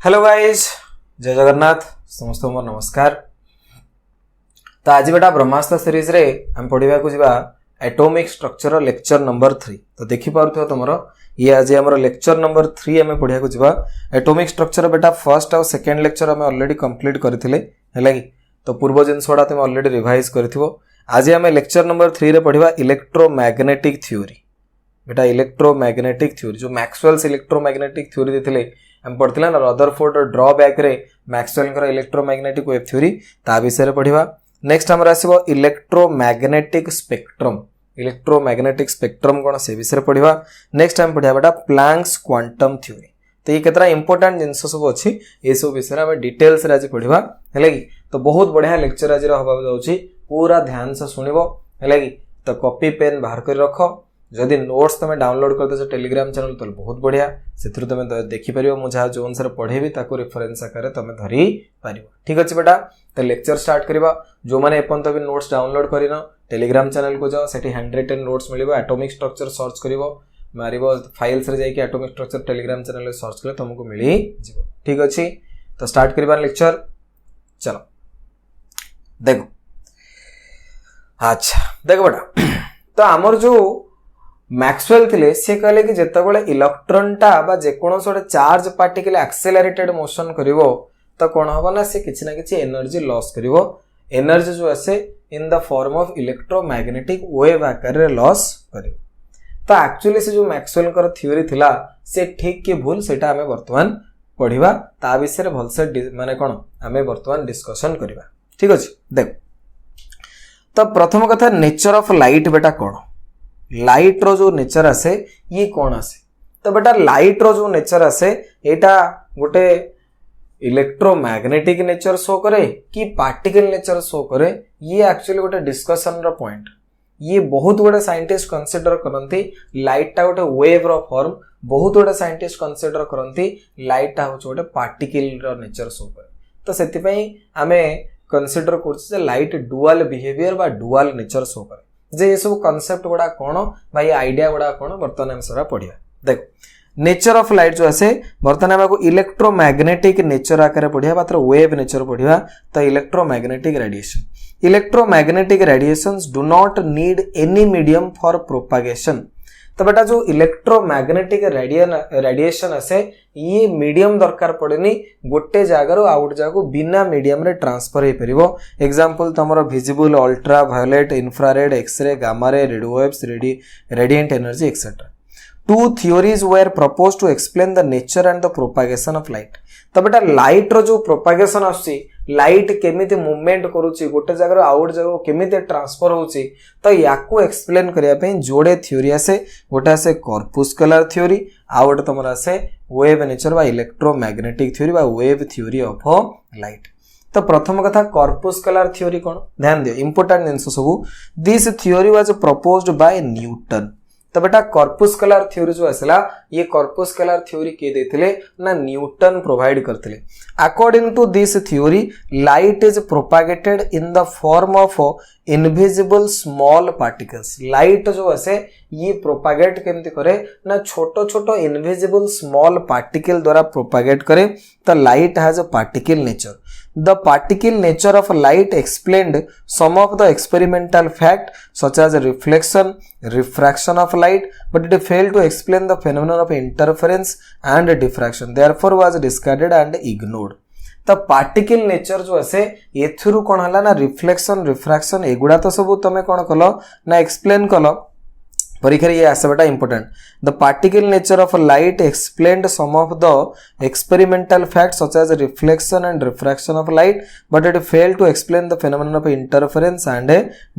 Hello guys, जय जगन्नाथ। समस्त मोर नमस्कार। तो आज बेटा ब्रह्मास्त्र सीरीज रे हम पढ़िबा को जिबा एटॉमिक स्ट्रक्चर लेक्चर नंबर 3। तो देखि पारथो तुमरो ये आज हमर लेक्चर नंबर 3 हमें पढ़िया को जिबा एटॉमिक स्ट्रक्चर। बेटा फर्स्ट और सेकंड लेक्चर हमें ऑलरेडी कंप्लीट करथिले हैला कि, तो पूर्व जिनसोडा तुम ऑलरेडी रिवाइज करथिबो। आज हमें लेक्चर नंबर 3 रे पढ़िबा इलेक्ट्रोमैग्नेटिक थ्योरी। बेटा इलेक्ट्रोमैग्नेटिक थ्योरी जो मैक्सवेल्स इलेक्ट्रोमैग्नेटिक थ्योरी देथिले हम पढ़थिला ना, रदरफोर्ड ड्रॉबैक रे मैक्सवेल कर इलेक्ट्रोमैग्नेटिक वेव थ्योरी ता विषय रे पढ़िबा। नेक्स्ट हमर आसीबो इलेक्ट्रोमैग्नेटिक स्पेक्ट्रम। इलेक्ट्रोमैग्नेटिक स्पेक्ट्रम कोन से विषय रे पढ़िबा। नेक्स्ट हम पढ़िबा बेटा प्लैंक्स क्वांटम थ्योरी। तो ये केतरा इंपोर्टेंट जिंस सब अछि ए सब विषय रे हम डिटेल्स रे आज पढ़िबा हैला कि। तो बहुत बढ़िया लेक्चर आज रे होबा जाउछि, पूरा ध्यान से सुनिबो हैला कि। तो कॉपी पेन बाहर कर रखो। जदि नोट्स तुम डाउनलोड कर दे टेलीग्राम चैनल तो बहुत बढ़िया, से तुम देखि परियो मु जहा जो अनुसार पढ़ेबी ताको रेफरेंस आकार तुम धरी पारिबो। ठीक अछि बेटा, तो लेक्चर स्टार्ट करबा। जो माने एपन तो भी नोट्स डाउनलोड करिनो टेलीग्राम चैनल को जाओ, सेठी हैंड रिटन नोट्स मिलिबो। एटॉमिक स्ट्रक्चर सर्च करिवो, मारिबो फाइल्स रे जाई कि एटॉमिक स्ट्रक्चर टेलीग्राम चैनल रे सर्च करले तुमको मिली जिवो। ठीक अछि, तो स्टार्ट करबा लेक्चर। चलो देखो, अच्छा देखो बेटा, तो हमर जो मैक्सवेल थिले से कहले कि जेतेबेले इलेक्ट्रॉन टा बा जेकोनोस गोटे चार्ज पार्टिकल एक्सेलरेटेड मोशन करिवो तो कोन हबो ना, से किछि ना किछि एनर्जी लॉस करिवो। एनर्जी जो आसे इन the form of electromagnetic wave आकार रे लॉस करिवो। तो एक्चुअली से जो मैक्सवेल कर थ्योरी थिला से ठीक कि भूल सेटा हमें वर्तमान पढ़िबा, ता विषय रे भलसे माने कोन हमें वर्तमान डिस्कशन करिबा। ठीक अछि, देखो तो प्रथम कथा नेचर ऑफ लाइट। बेटा कोन लाइट रो जो नेचर आसे ये कौन आसे, तो बेटा लाइट रो जो नेचर आसे एटा गोटे इलेक्ट्रोमैग्नेटिक नेचर शो करे कि पार्टिकल नेचर शो करे, ये एक्चुअली गोटे डिस्कशन रो पॉइंट। ये बहुत गोटे साइंटिस्ट कंसीडर करंती लाइट टा गोटे वेव रो फॉर्म, बहुत गोटे साइंटिस्ट कंसीडर करंती लाइट टा होछ गोटे पार्टिकल रो नेचर शो करे। तो सेति पई हमें कंसीडर करछ जे लाइट डुअल बिहेवियर बा डुअल नेचर शो करे। जे ये सब कांसेप्ट गुड़ा कौन भाई आइडिया गुड़ा कौन बर्तमान हम सब पढ़िया। देखो नेचर ऑफ लाइट जो आसे बर्तमान हमको इलेक्ट्रोमैग्नेटिक नेचर आकार पढ़िया, मात्र वेव नेचर पढ़िया। तो electromagnetic radiation, electromagnetic radiations do not need any medium for propagation. तो बेटा जो इलेक्ट्रोमैग्नेटिक रेडिएशन आसे ये मीडियम दरकार पड़ेनी, गोटे जगार आउट जगह बिना मीडियम रे ट्रांसफर हो परिबो। एग्जांपल तमरो visible, ultraviolet, infrared, X ray, gamma ray, radio waves, radiant energy etcetera. Two theories were proposed to explain the nature and the propagation of light. तो बेटा लाइट रो जो प्रोपागेशन आसी, लाइट केमिति movement करूची, गोटे जगह आउट जगह केमिति ट्रांसफर होची, तो याकू एक्सप्लेन करिया पे जोड़े थ्योरी आसे। गोटे आसे कॉर्पुस्कुलर थ्योरी, आ गोटे तमरा आसे वेव नेचर बा इलेक्ट्रोमैग्नेटिक थ्योरी बा वेव थ्योरी ऑफ लाइट। तो प्रथम कथा कॉर्पुस्कुलर थ्योरी कोन, ध्यान दियो इंपोर्टेंट जिंस सब। This theory was proposed by Newton. तो बेटा कॉर्पुस्कुलर थ्योरी जो आसला, ये कॉर्पुस्कुलर थ्योरी के देथिले ना न्यूटन प्रोवाइड करथिले। According to this theory light is propagated in the form of invisible small particles. Light जो आसे ये प्रोपागेट केमति करे ना, छोटो छोटो इनविजिबल स्मॉल पार्टिकल द्वारा प्रोपागेट करे। तो light has a particle nature. The particle nature of light explained some of the experimental fact such as reflection, refraction of light, but it failed to explain the phenomenon of interference and diffraction. Therefore was discarded and ignored. तो particle nature जो आसे एथुरु कोन हला ना, reflection, refraction एगुडा तो सब तमे कोन कलो ना एक्सप्लेन कलो परीक्षा ये आसे बेटा important. The particle nature of light explained some of the experimental facts such as reflection and refraction of light, but it failed to explain the phenomenon of interference and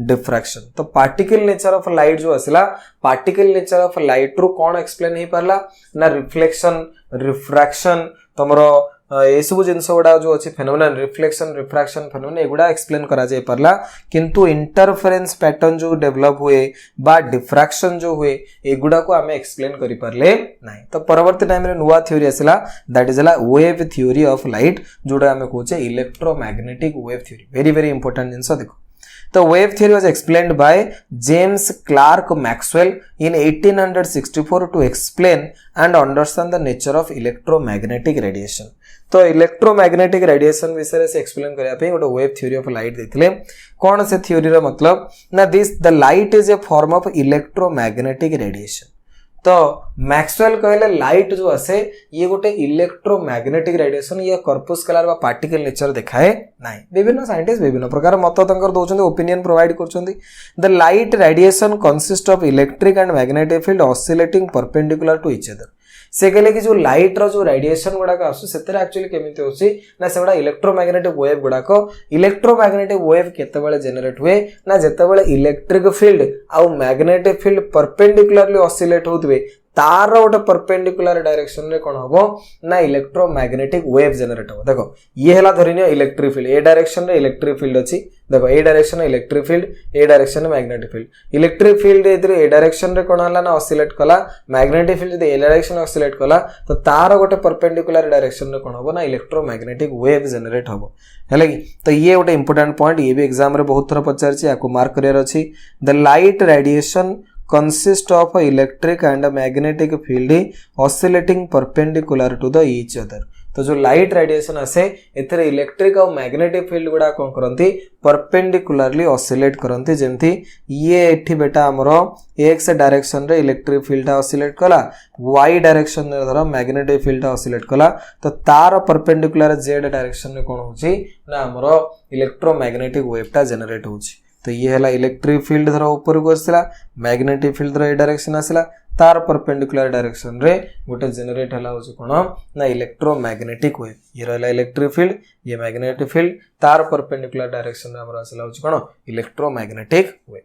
diffraction. तो particle nature of light जो आसला, particle nature of light रू कौन explain ही पारला ना, reflection, refraction, तमरो ये सब जिनस गुड़ा जो अच्छे फेनोमेनन रिफ्लेक्शन, रिफ्रैक्शन फेनोमेनन एगुड़ा एक्सप्लेन करा जाय परला, किंतु इंटरफेरेंस पैटर्न जो डेवलप हुए बा डिफ्रैक्शन जो हुए एगुड़ा को हमें एक्सप्लेन करि परले नाही। तो परवर्ती टाइम रे नुवा थ्योरी आसला, दैट इज ला वेव थ्योरी ऑफ लाइट, जोडा हमें कहूचे electromagnetic wave theory. Very very important जिनस देखो। तो wave theory was explained by James Clerk Maxwell in 1864 to explain and understand the nature of electromagnetic radiation. तो electromagnetic radiation विषय से एक्सप्लेन करया पे गोटे वेव थ्योरी ऑफ लाइट देथिले। कौन से थ्योरी रो मतलब ना this the light is a form of electromagnetic radiation. तो मैक्सवेल कहले लाइट जो आसे ये गोटे इलेक्ट्रोमैग्नेटिक रेडिएशन, ये कर्पुस्कुलर बा पार्टिकल नेचर देखाए नाही। विभिन्न साइंटिस्ट विभिन्न प्रकार मत तंकर दोचंदी, ओपिनियन प्रोवाइड करचंदी। The light radiation consist of electric and magnetic field oscillating perpendicular to each other. से कहले कि जो लाइट रो जो रेडिएशन गुड़ाक आसु सेतेरे एक्चुअली केमिति होची ना से गुडा इलेक्ट्रोमैग्नेटिक वेव गुड़ाक इलेक्ट्रोमैग्नेटिक वेव केतेबेले जनरेट हुए ना जेतेबेले इलेक्ट्रिक फील्ड आउ मैग्नेटिक फील्ड परपेंडिकुलरली ऑसिलेट होतबे तार गोटे परपेंडिकुलर डायरेक्शन रे कोन हबो ना इलेक्ट्रोमैग्नेटिक वेव जनरेट हो। देखो ये हला धरिनियो इलेक्ट्रिक फील्ड, ए डायरेक्शन रे इलेक्ट्रिक फील्ड अछि। देखो ए डायरेक्शन रे इलेक्ट्रिक फील्ड, ए डायरेक्शन रे मैग्नेटिक फील्ड। इलेक्ट्रिक फील्ड इधर ए डायरेक्शन रे कोन हला ना ऑसिलेट कला, मैग्नेटिक फील्ड ए डायरेक्शन ऑसिलेट कला तो तार गोटे परपेंडिकुलर डायरेक्शन रे कोन हबो ना इलेक्ट्रोमैग्नेटिक वेव जनरेट हबो। हेले कि तो ये गोटे इंपोर्टेंट पॉइंट, ये भी एग्जाम रे बहुत थरा पचारछि, याको मार्क करियर अछि। The light radiation consist of electric and magnetic field oscillating perpendicular to the each other। तो जो लाइट रेडिएशन आसे एथरे इलेक्ट्रिक और मैग्नेटिक फील्ड गुडा कोन करंती परपेंडिकुलरली ऑसिलेट करंती। जेमती ये एठी बेटा हमरो एक्स डायरेक्शन रे इलेक्ट्रिक फील्ड ऑसिलेट कला, वाई डायरेक्शन रे धर मैग्नेटिक फील्ड ऑसिलेट कला तो तार परपेंडिकुलर जेड डायरेक्शन रे कोन होची ना हमरो इलेक्ट्रोमैग्नेटिक वेवटा जनरेट होची। तो ये हला इलेक्ट्रिक फील्ड धर ऊपर को आसला, मैग्नेटिक फील्ड धर ए डायरेक्शन आसला, तार परपेंडिकुलर डायरेक्शन रे गोटे जनरेट हला होची कोन ना इलेक्ट्रोमैग्नेटिक वेव। ये रहला इलेक्ट्रिक फील्ड, ये मैग्नेटिक फील्ड, तार परपेंडिकुलर डायरेक्शन रे हमरा आसला होची कोन इलेक्ट्रोमैग्नेटिक वेव।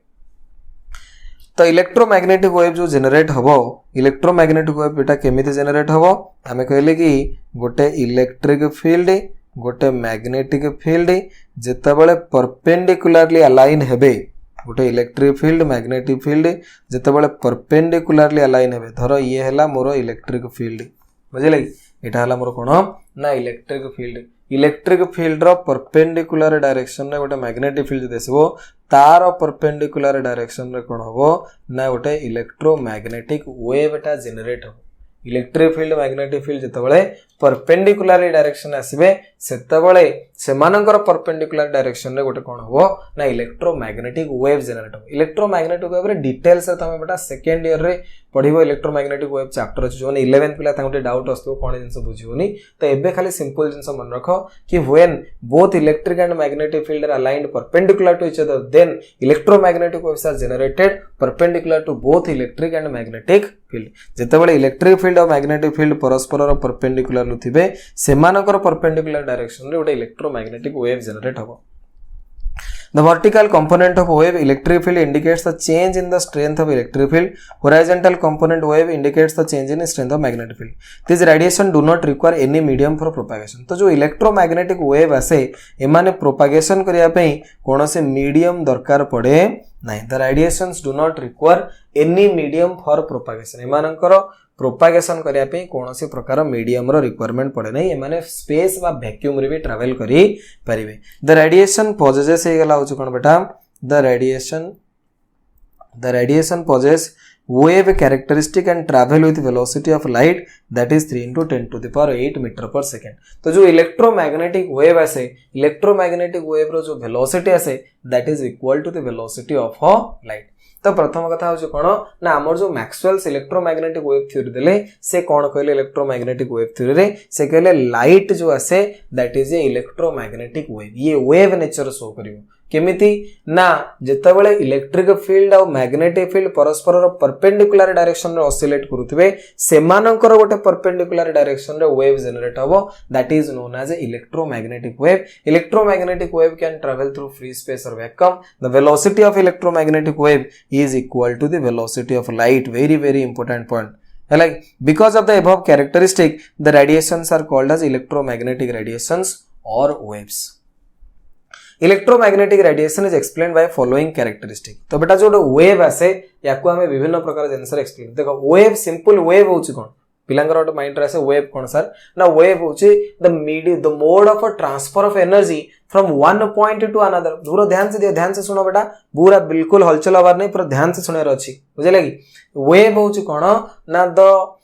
तो इलेक्ट्रोमैग्नेटिक वेव जो जनरेट हबो, इलेक्ट्रोमैग्नेटिक वेव बेटा केमिति जनरेट हबो हमें कहले कि गोटे इलेक्ट्रिक फील्ड गोटे मैग्नेटिक फील्ड जेतेबेले परपेंडिकुलरली अलाइन हेबे, गोटे इलेक्ट्रिक फील्ड मैग्नेटिक फील्ड जेतेबेले परपेंडिकुलरली अलाइन हेबे। धर ये हला मोर इलेक्ट्रिक फील्ड, बुझिले एटा हला मोर कोन ना इलेक्ट्रिक फील्ड। इलेक्ट्रिक फील्ड रो परपेंडिकुलर डायरेक्शन रे गोटे मैग्नेटिक फील्ड देसबो, तार परपेंडिकुलर डायरेक्शन रे कोन हबो ना गोटे इलेक्ट्रोमैग्नेटिक वेवटा जनरेट हबो। इलेक्ट्रिक फील्ड मैग्नेटिक फील्ड जेतेबेले परपेंडिकुलर डायरेक्शन आसीबे सेतेबेले सेमानकर परपेंडिकुलर डायरेक्शन रे गोटे कोन हबो ना इलेक्ट्रोमैग्नेटिक वेव जनरेट हबो। इलेक्ट्रोमैग्नेटिक वेव रे डिटेल्स रे तमे बेटा सेकंड ईयर रे पढिबो इलेक्ट्रोमैग्नेटिक वेव चैप्टर अछि जोने 11th पिला तांगटे डाउट आस्तो कोन जिंस बुझियोनी। तो एबे खाली सिंपल जिंस मन रखो कि when both electric and magnetic field are aligned perpendicular to each other then electromagnetic waves are generated perpendicular to both electric and magnetic field. जेतेबेले इलेक्ट्रिक फील्ड और मैग्नेटिक फील्ड परस्पर परपेंडिकुलर थिबे सेमानकर परपेंडिकुलर डायरेक्शन रे गोटे electromagnetic wave generate हबो। The vertical component of wave electric field indicates the change in the strength of electric field. Horizontal component wave indicates the change in strength of magnetic field. These radiation do not require any medium for propagation. तो जो electromagnetic wave आसे एमाने propagation करिया पई कोनोसे medium दरकार पड़े नहीं। The radiations do not require any medium for propagation. एमानकर प्रोपागेशन करिया पे कोनोसी प्रकार मीडियम रो रिक्वायरमेंट पड़े नहीं, एमाने स्पेस बा वैक्यूम रे भी ट्रैवल करी परिबे। द रेडिएशन पॉजेस हे गला होछ कोन बेटा the radiation possess wave characteristic and travel with velocity of light that is 3 into 10 to the power 8 metre per second. तो जो इलेक्ट्रोमैग्नेटिक वेव आसे, इलेक्ट्रोमैग्नेटिक वेव रो जो वेलोसिटी आसे that is equal to the velocity of light. तो प्रथम कथा होछ कोन ना हमर जो मैक्सवेल्स इलेक्ट्रोमैग्नेटिक वेव थ्योरी देले से कोन कहले इलेक्ट्रोमैग्नेटिक वेव थ्योरी रे से कहले लाइट जो आसे that is a electromagnetic wave. ये वेव नेचर शो करिवो केमिति ना जेतेबेले इलेक्ट्रिक फील्ड और मैग्नेटिक फील्ड परस्पर परपेंडिकुलर डायरेक्शन रे ऑसिलेट करूथिबे सेमानकर गोटे परपेंडिकुलर डायरेक्शन रे वेव जनरेट हबो that is known as a electromagnetic wave. Electromagnetic wave can travel through free space और vacuum. The velocity of electromagnetic wave is equal to the velocity of light. Very important point. Like because of the above characteristic, the radiations are called as electromagnetic radiations or waves. Electromagnetic radiation is explained by following characteristic. तो बेटा जो wave आसे याको हमें विभिन्न प्रकार जिनसर explain देखो। wave simple wave होची कोन पिलांगर गोटे माइंड आसे वेव कौन सर ना वेव होची the mode of transfer of energy from one point to another. पूरा ध्यान से दियो, ध्यान से सुनो बेटा, पूरा बिल्कुल हलचल हबार नहीं, पूरा ध्यान से सुनार अच्छी, बुझे कि वेव होची कौन ना the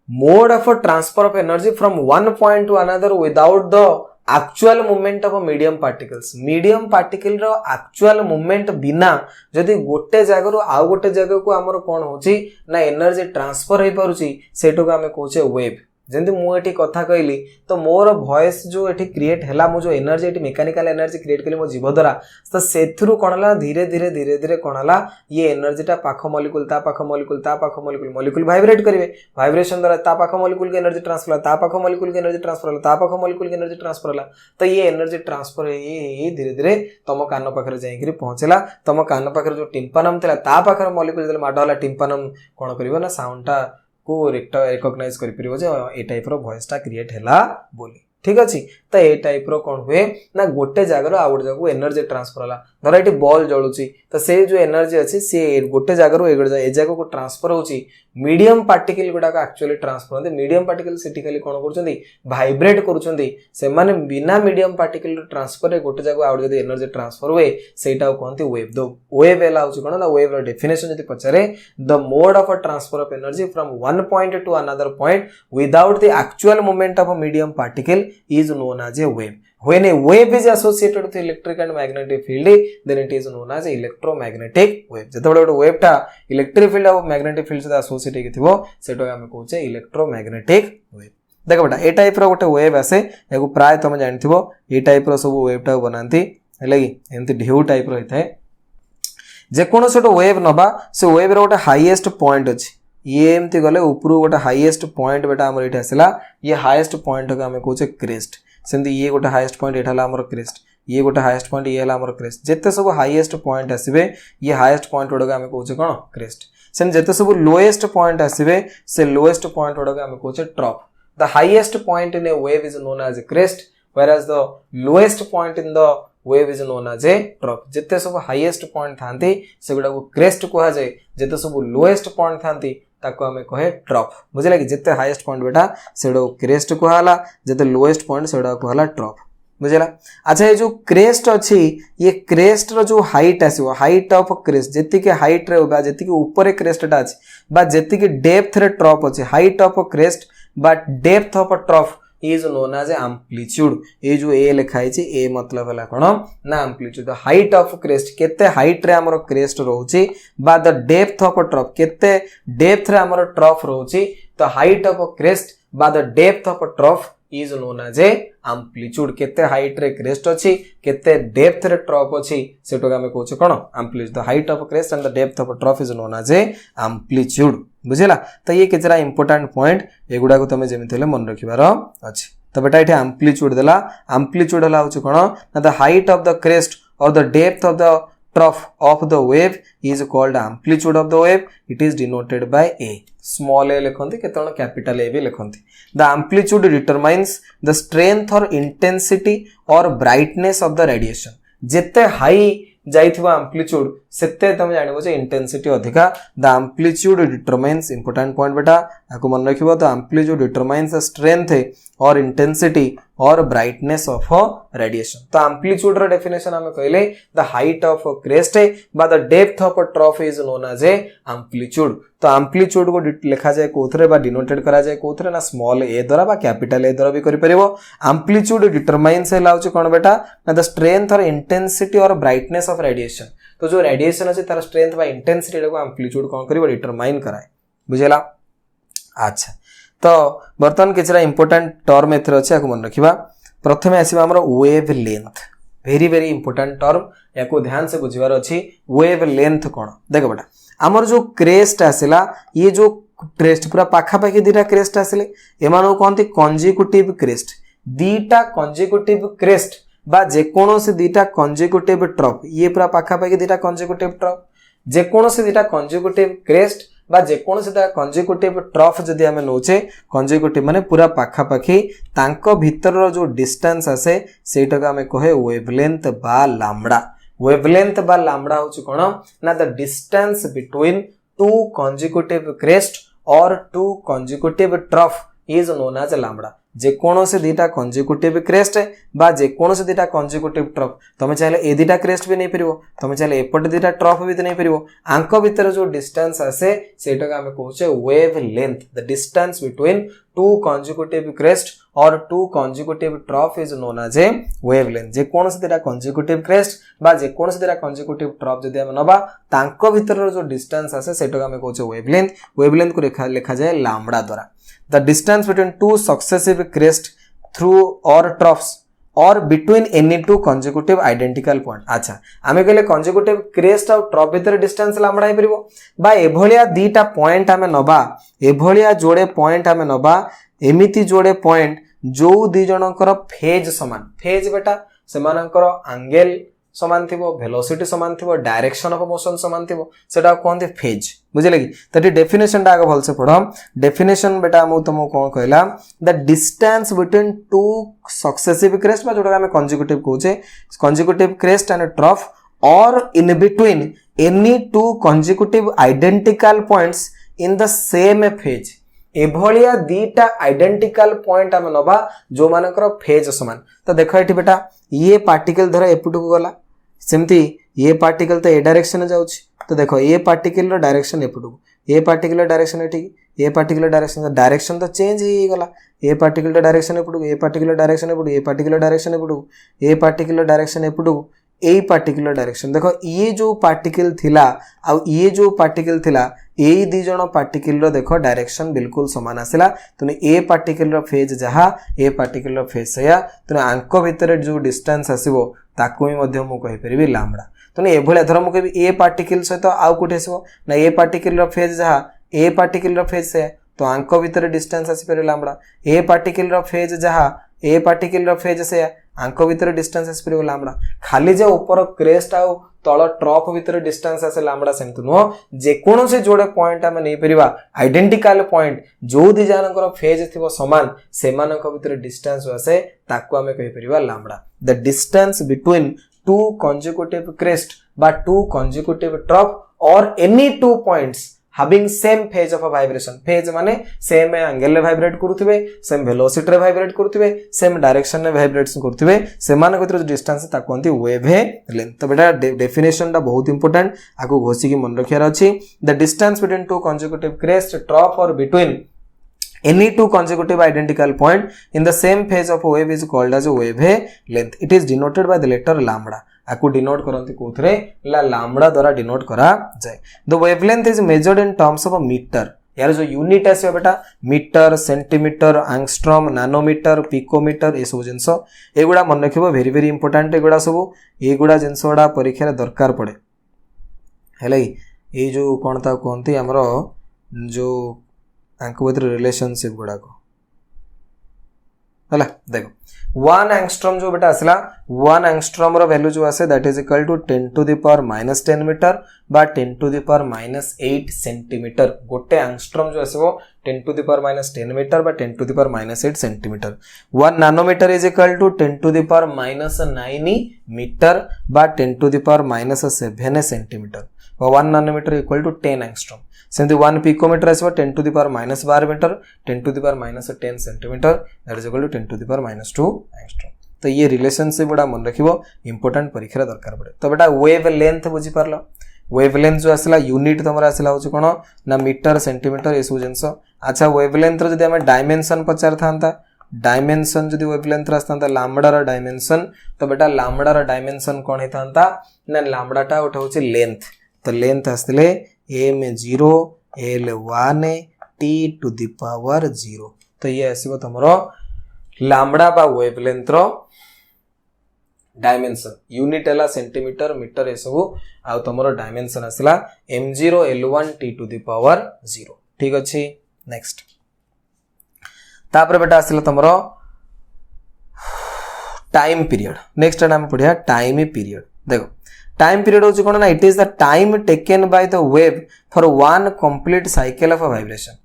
mode of transfer of energy from one point to another without the actual movement of medium particles. Medium particle रो एक्चुअल मूवमेंट बिना जदि गोटे जगह आउ गोटे जगह को आमर कौन होची ना एनर्जी ट्रांसफर हो पारुची, सेटो को आमे कहूचे वेव। जंती मु एठी कथा कहली तो मोर वॉइस जो एठी क्रिएट हैला, मु जो एनर्जी एठी मेकानिकल एनर्जी क्रिएट कली मो जीव द्वारा, तो सेथुरु कोन हला धीरे धीरे कोन हला ये एनर्जी ता पाख मॉलिक्यूल ता पाख मॉलिक्यूल वाइब्रेट करिवे, वाइब्रेशन द्वारा ता पाख मॉलिक्यूल के एनर्जी ट्रांसफर, ता पाख मॉलिक्यूल के एनर्जी ट्रांसफर, ता पाख मॉलिक्यूल के एनर्जी ट्रांसफर हला। तो ये एनर्जी ट्रांसफर ये धीरे धीरे तम कान पाखरे जाईकरी पहुंचला, तम कान पाखरे जो टिम्पानम थिला ता पाखरे मॉलिक्यूल जले माड हला, टिम्पानम कोन करिवो ना साउंड टा को रिकॉग्नाइज कर परिबो जे ए टाइप रो वॉइस टा क्रिएट हैला बोली। ठीक अछि, तो ए टाइप रो कोन हुए ना गोटे जगह आ गोटे जगह एनर्जी ट्रांसफर हला। धर एठी बॉल जळुची तो से जो एनर्जी अछि से गोटे जगह ए जगह को ट्रांसफर होची, मीडियम पार्टिकल गुडा को एक्चुअली ट्रांसफर होते। मीडियम पार्टिकल सेठी खाली कोन करछंती वाइब्रेट करूछंती, से माने बिना मीडियम पार्टिकल ट्रांसफर रे गोटे जगह आ जदी एनर्जी ट्रांसफर हुए सेटा को कहंती वेव। दो वेव एला होची कोन ना वेव रो डेफिनेशन जदी पचारे the mode of transfer of energy from one point to another point without the actual movement of a medium particle is known as a wave. When a wave is associated with electric and magnetic field, then it is known as electromagnetic wave. जेतबेले गोटे wave टा electric field और magnetic field से associate हेथिबो सेटो हम कहूचे electromagnetic wave. देखो बेटा ए type रो गोटे wave आसे, याको प्राय तुम जानथिबो ए टाइप रो सब वेव टा बनांती हेलागी, एमती ढेउ टाइप रो हिथाय। जे कोनो सेटो वेव नबा, से वेव रो गोटे हाईएस्ट पॉइंट अछि, ये एमती गले ऊपर गोटे हाईएस्ट पॉइंट बेटा हमर एठी आसला, ये हाईएस्ट पॉइंट को हमें कहूचे क्रेस्ट। सेमती ये गोटे हाईएस्ट पॉइंट एठा हमर क्रेस्ट, ये गोटे हाईएस्ट पॉइंट ये हमर क्रेस्ट। जेते सब हाईएस्ट पॉइंट आसीबे ये हाईएस्ट पॉइंट गुडा हमें कहूचे कोन क्रेस्ट। सेम जेते सब लोएस्ट पॉइंट आसीबे से लोएस्ट पॉइंट गुडा हमें कहूचे trough. The highest point in a wave is known as crest, whereas the lowest point in the wave is known as a trough. जेते सब हाईएस्ट पॉइंट थांती सेगुडा को crest कहा जाए, जेते सब लोएस्ट पॉइंट थांती ताको हमें कहे ट्रॉफ। बुझिला कि जेते हाईएस्ट पॉइंट बेटा सेडा को क्रेस्ट कहला, जेते लोएस्ट पॉइंट सेडा कहला ट्रॉफ। बुझिला। अच्छा ये जो क्रेस्ट अछि, ये क्रेस्ट रो जो हाइट आसीबो, हाइट ऑफ क्रेस्ट जेति के हाइट रे बा जेति के ऊपर क्रेस्ट टा अछि बा जेति के डेप्थ रे ट्रॉफ अछि, हाइट ऑफ क्रेस्ट बा depth of trough is known as amplitude. ये जो ए लिखाई छी ए मतलब हला कोन ना amplitude, the height of crest केते हाइट रे हमर क्रेस्ट रहउची बा द डेप्थ ऑफ ट्रॉफ केते डेप्थ रे हमर ट्रॉफ रहउची, द हाइट ऑफ क्रेस्ट बा the depth of trough is known as a amplitude. केते हाइट रे क्रेस्ट अछि केते डेप्थ रे ट्रॉफ अछि सेटो हम कहउछ कोन amplitude. The height of crest and the depth of trough is known as a amplitude. बुझिला। तो ये केतरा इंपोर्टेंट पॉइंट एगुडा को तमे जेमिति ले मन रखिबार अछि। तो बेटा एठी amplitude देला, amplitude हला होछ कोन ना the height of the crest और the depth of the trough of the wave is called amplitude of the wave. It is denoted by A. Small a लिखंती केतन कैपिटल A भी लिखंती. The amplitude determines the strength or intensity or brightness of the radiation. जेते high जाइथिबा amplitude सेते तमे जानिबो जे intensity अधिका. The amplitude determines important point बेटा आको मन रखिबो. The amplitude determines the strength or intensity or brightness of a radiation. तो amplitude रा definition हमें कहले the height of a crest by the depth of a trough is known as a amplitude. तो amplitude को लिखा जाए कोथरे बा denoted करा जाए कोथरे ना स्मॉल a द्वारा बा कैपिटल A द्वारा भी करि परिबो. amplitude determines लाउच कोन बेटा ना the strength or intensity or brightness of radiation. तो जो रेडिएशन अछि तार स्ट्रेंथ बा इंटेंसिटी को amplitude कोन करिवो डिटरमाइन कराए. बुझेला। अच्छा तो बर्तन किछरा इंपोर्टेंट टर्म एथर अछि आको मन रखिबा. प्रथमे आसीबा हमर wave length. Very very important term याको ध्यान से बुझिबार अछि. वेव लेंथ कोन देखो बेटा हमर जो क्रेस्ट आसिला ये जो क्रेस्ट पूरा पाखा पाखी दिटा क्रेस्ट आसिले एमानो कोनती कंजिक्यूटिव क्रेस्ट. दीटा कंजिक्यूटिव क्रेस्ट बा जे कोनोसे दीटा कंजिक्यूटिव ट्रफ ये पूरा पाखा पाखी दीटा कंजिक्यूटिव ट्रफ जे कोनोसे दीटा कंजिक्यूटिव क्रेस्ट बा जे कोनोसे दीटा कंजिक्यूटिव ट्रफ जदी हमें नोचे कंजिक्यूटिव माने पूरा पाखा पाखी तांको भीतर रो जो डिस्टेंस आसे सेटा का हमें कहे वेवलेंथ बा लैम्बडा. वेवलेंथ बा लैम्बडा होची कोन ना the distance between two consecutive crest or two consecutive trough is known as lambda. जेकोसी दीटा कंजिक्यूटिव क्रेस्ट बा जेकोसी दीटा कंजिक्यूटिव ट्रफ तुम चाहे ए दीटा क्रेस्ट भी नहीं पार तुम चाहे एपटे दीटा ट्रफ भी नहीं पार आंक भितर जो डिस्टेंस आसे सेटा आम कहे wavelength the distance between two consecutive crest और two consecutive trough is known as a wavelength जेकोसी दीटा कंजिक्यूटिव क्रेस्ट बा जेकोसी दीटा कंजिक्यूटिव ट्रफ जदि आम नबा तांको भितर जो डिस्टेंस आसे सेटा आम कहे वेव लेंथ को लिखा जाए लैम्बडा द्वारा the distance between two successive crests through or troughs or between any two consecutive identical point. अच्छा आमे कहले consecutive crest और trough भितर distance लैम्बडा हे परिबो बा एभलिया दीटा पॉइंट आमे नबा एभलिया जोड़े पॉइंट आमे नबा एमिति जोड़े पॉइंट जो दी जनकर फेज समान फेज बेटा सेमानकर एंगल समान थिबो वेलोसिटी समान थिबो डायरेक्शन ऑफ मोशन समान थिबो सेटा कोनते फेज बुझले कि तटी डेफिनेशन टा आगे भल से पढम डेफिनेशन बेटा मु तुमको कोन कहला the distance between two successive crest बा जोटा हम कंजिक्यूटिव कहूचे कंजिक्यूटिव क्रेस्ट एंड ट्रफ और in between any two consecutive identical points in the same phase एभलिया दीटा आइडेंटिकल पॉइंट आम नबा जो मानकर फेज समान तो देखो ये बेटा ये पार्टिकल धर एपटू को गला सेमती ये पार्टिकल तो ए डायरेक्शन जाउछि तो देखो ये पार्टिकल रो डायरेक्शन एपटू ये पार्टिकुलर डायरेक्शन है ठीक ये पार्टिकुलर डायरेक्शन तो चेंज ही गला ये पार्टिकुलर डायरेक्शन एपटू ये पार्टिकुलर डायरेक्शन एपटू ये पार्टिकुलर डायरेक्शन एपटू ये पार्टिकुलर डायरेक्शन एपटू ए पार्टिकुलर डायरेक्शन देखो ये जो पार्टिकल थिला आ ये जो पार्टिकल थिला ए दी जण पार्टिकल रो देखो डायरेक्शन बिल्कुल समान आसिला तने ए पार्टिकल रो फेज जहा ए पार्टिकुलर रो फेज सया तने आंक भितर जो डिस्टेंस आसीबो ताकू ही मध्य मु कहि परिबी लैम्बडा तने एभले धर मु कहबी ए पार्टिकल सहित आउ कोठे आसीबो ना ए पार्टिकल रो फेज जहा ए पार्टिकल रो फेज से तो आंक भितर डिस्टेंस आसी पर लैम्बडा ए पार्टिकल रो फेज जहा ए पार्टिकल रो फेज से आंक भितर डिस्टेंस आसी पर लैम्बडा खाली जे ऊपर क्रेस्ट आउ तळ ट्रफ भितर डिस्टेंस आसे लैम्बडा सेमति नो जे कोनोसे जोडे पॉइंट हम नै परिबा आइडेंटिकल पॉइंट जो दि जानकर फेज थिबो समान सेमानक भितर डिस्टेंस आसे ताको हम कहि परिबा lambda the distance between two consecutive crest बा टू कंजिक्यूटिव ट्रफ और any two points having same phase of a vibration phase माने same angle रे वाइब्रेट करूथिबे same velocity रे वाइब्रेट करूथिबे same direction रे वाइब्रेट करूथिबे सेमान भीतर जो डिस्टेंस ता कोनती वेव लेंथ तो बेटा डेफिनेशन दा बहुत इंपोर्टेंट आको घोसी की मन रखियार अछि the distance between two consecutive crest trough और between any two consecutive identical point in the same phase of a wave is called as a wave length it is denoted by the letter lambda आकु denote करंती कोथरे lambda द्वारा denote करा जाय the wavelength is measured in terms of a metre यार जो unit आसे बेटा metre centimetre angstrom nanometre picometre ए सब जिंस एगुडा मन रखिबो वेरी वेरी इंपोर्टेंट एगुडा सब एगुडा जिंसडा परीक्षा रे दरकार पड़े हेलै ए जो कोन ता कोनती हमरो जो आंक भीतर रिलेशनशिप गुडा को हला देखो 1 एंगस्ट्रॉम जो बेटा आसला 1 एंगस्ट्रॉम रो वैल्यू जो आसे that is equal to 10 to the power -10 metre बा 10 टू द पावर -8 सेंटीमीटर गोटे एंगस्ट्रॉम जो आसेबो 10 टू द पावर -10 मीटर बा 10 to the power -8 centimetre 1 nanometre is equal to 10 to the power -9 metre बा 10 to the power -7 centimetre 1 nanometre equal to 10 angstrom सेंति 1 picometre आसबो 10 to the power -12 metre 10 to the power -10 centimetre that is equal to 10 to the power -2 angstrom तो ये relationship बड़ा मन रखिबो important परीक्षा दरकार पड़े तो बेटा वेव लेंथ बुझी पारलो वेव लेंथ जो आसला यूनिट तमरा आसला होची कोन ना मीटर सेंटीमीटर एसु जिंस अच्छा वेव लेंथ रो जदि हम डायमेंशन पचार थांता डायमेंशन जदि वेव लेंथ रास्तांता लैम्बडा रो डायमेंशन तो बेटा लैम्बडा रो डायमेंशन कोन हेतांता ना लैम्बडा टा उठा होची लेंथ तो लेंथ आसले m0 l1 t to the power 0 तो ये आसीबो तमरो लैम्बडा बा वेवलेंथ रो डायमेंशन यूनिट एला सेंटीमीटर मीटर ए सब आ तमरो डायमेंशन आसला m0 l1 t to the power 0 ठीक अछि नेक्स्ट तापर बेटा आसला तमरो टाइम पीरियड नेक्स्ट टाइम पढ़िया टाइम पीरियड देखो टाइम पीरियड होची कोन ना it is the time taken by the wave for one complete cycle of a vibration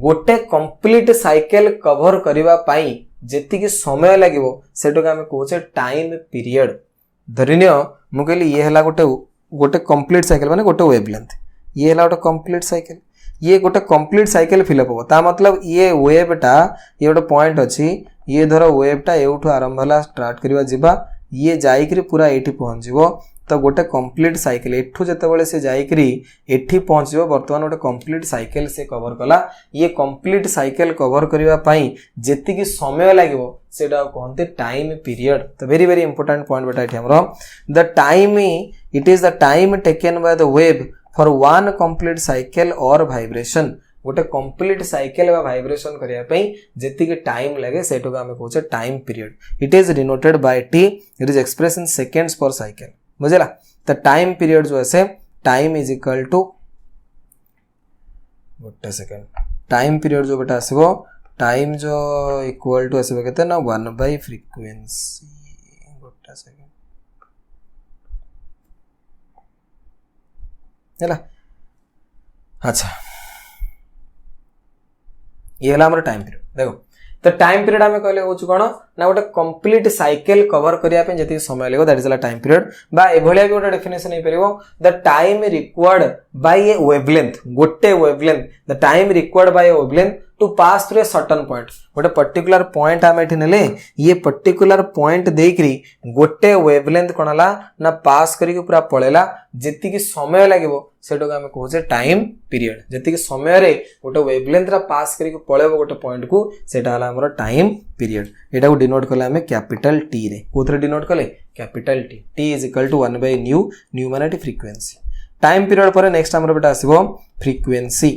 गोटे कंप्लीट साइकिल कवर करबा पाई जेतिकी समय लागिवो सेटो हम कहूचे टाइम पीरियड धरिनियो मु कहली ये हला गोटे कंप्लीट साइकिल माने गोटे वेवलेंथ ये हला गोटे कंप्लीट साइकिल ये गोटे कंप्लीट साइकिल फिलअप हो ता मतलब ये वेवटा ये गोटे पॉइंट अच्छी ये धर वेवटा एवठू आरंभ है स्टार्ट करवा जिबा ये जाइकरी पूरा एठी पहुंचो तो गोटे कंप्लीट साइकिल एठू जितेबाला से जाइकरी एठी पहुंचो बर्तमान गोटे कंप्लीट साइकिल से कवर कला ये कंप्लीट साइकिल कवर करबा पई जेतिकी समय लागो सेटा कहते टाइम पीरियड तो वेरी वेरी इंपोर्टेंट पॉइंट बेटा एठी हमरो the time it is the time taken by the wave for one complete cycle और वाइब्रेशन गोटे कंप्लीट साइकिल बा वाइब्रेशन करिया पई जेतिकी टाइम लगे सेटो आमे कहूचे time period it is denoted by T it is express in seconds per cycle बुझेला तो टाइम पीरियड जो है टाइम इज इक्वल टू गोटे सेकेंड टाइम पीरियड जो बेटा आसो टाइम जो इक्वल टू आसो केते ना 1 बाय फ्रीक्वेंसी गोटे सेकेंड हैला अच्छा ये हला हमर टाइम पीरियड देखो तो टाइम पीरियड आम कहले हूँ कौन ना गोटे कंप्लीट साइकिल कवर करने जी समय लगे that is the time period बा एभलिया भी गोटे डेफिनेशन हो पारिबो the time required by a wavelength गोटे wavelength the time required by a wavelength to pass through a certain point गोटे पर्टिकुलर पॉइंट आम एठी नेले ये पर्टिकुलर पॉइंट देकरी गोटे वेवलेंथ कौन हला ना पास करिक पूरा पळेला जेतिकी समय लागिवो सेटो आम कहूचे टाइम पीरियड जेतिकी समय रे गोटे वेवलेंथ रा पास करिक पळेबो गोटे पॉइंट को सेटा हला हमर टाइम पीरियड एटा को डिनोट कले आम कैपिटल टी रे कोथरे डिनोट कले capital T T is equal to 1 by nu nu माने फ्रीक्वेंसी टाइम पीरियड पर नेक्स्ट हमर बेटा आसीबो फ्रीक्वेंसी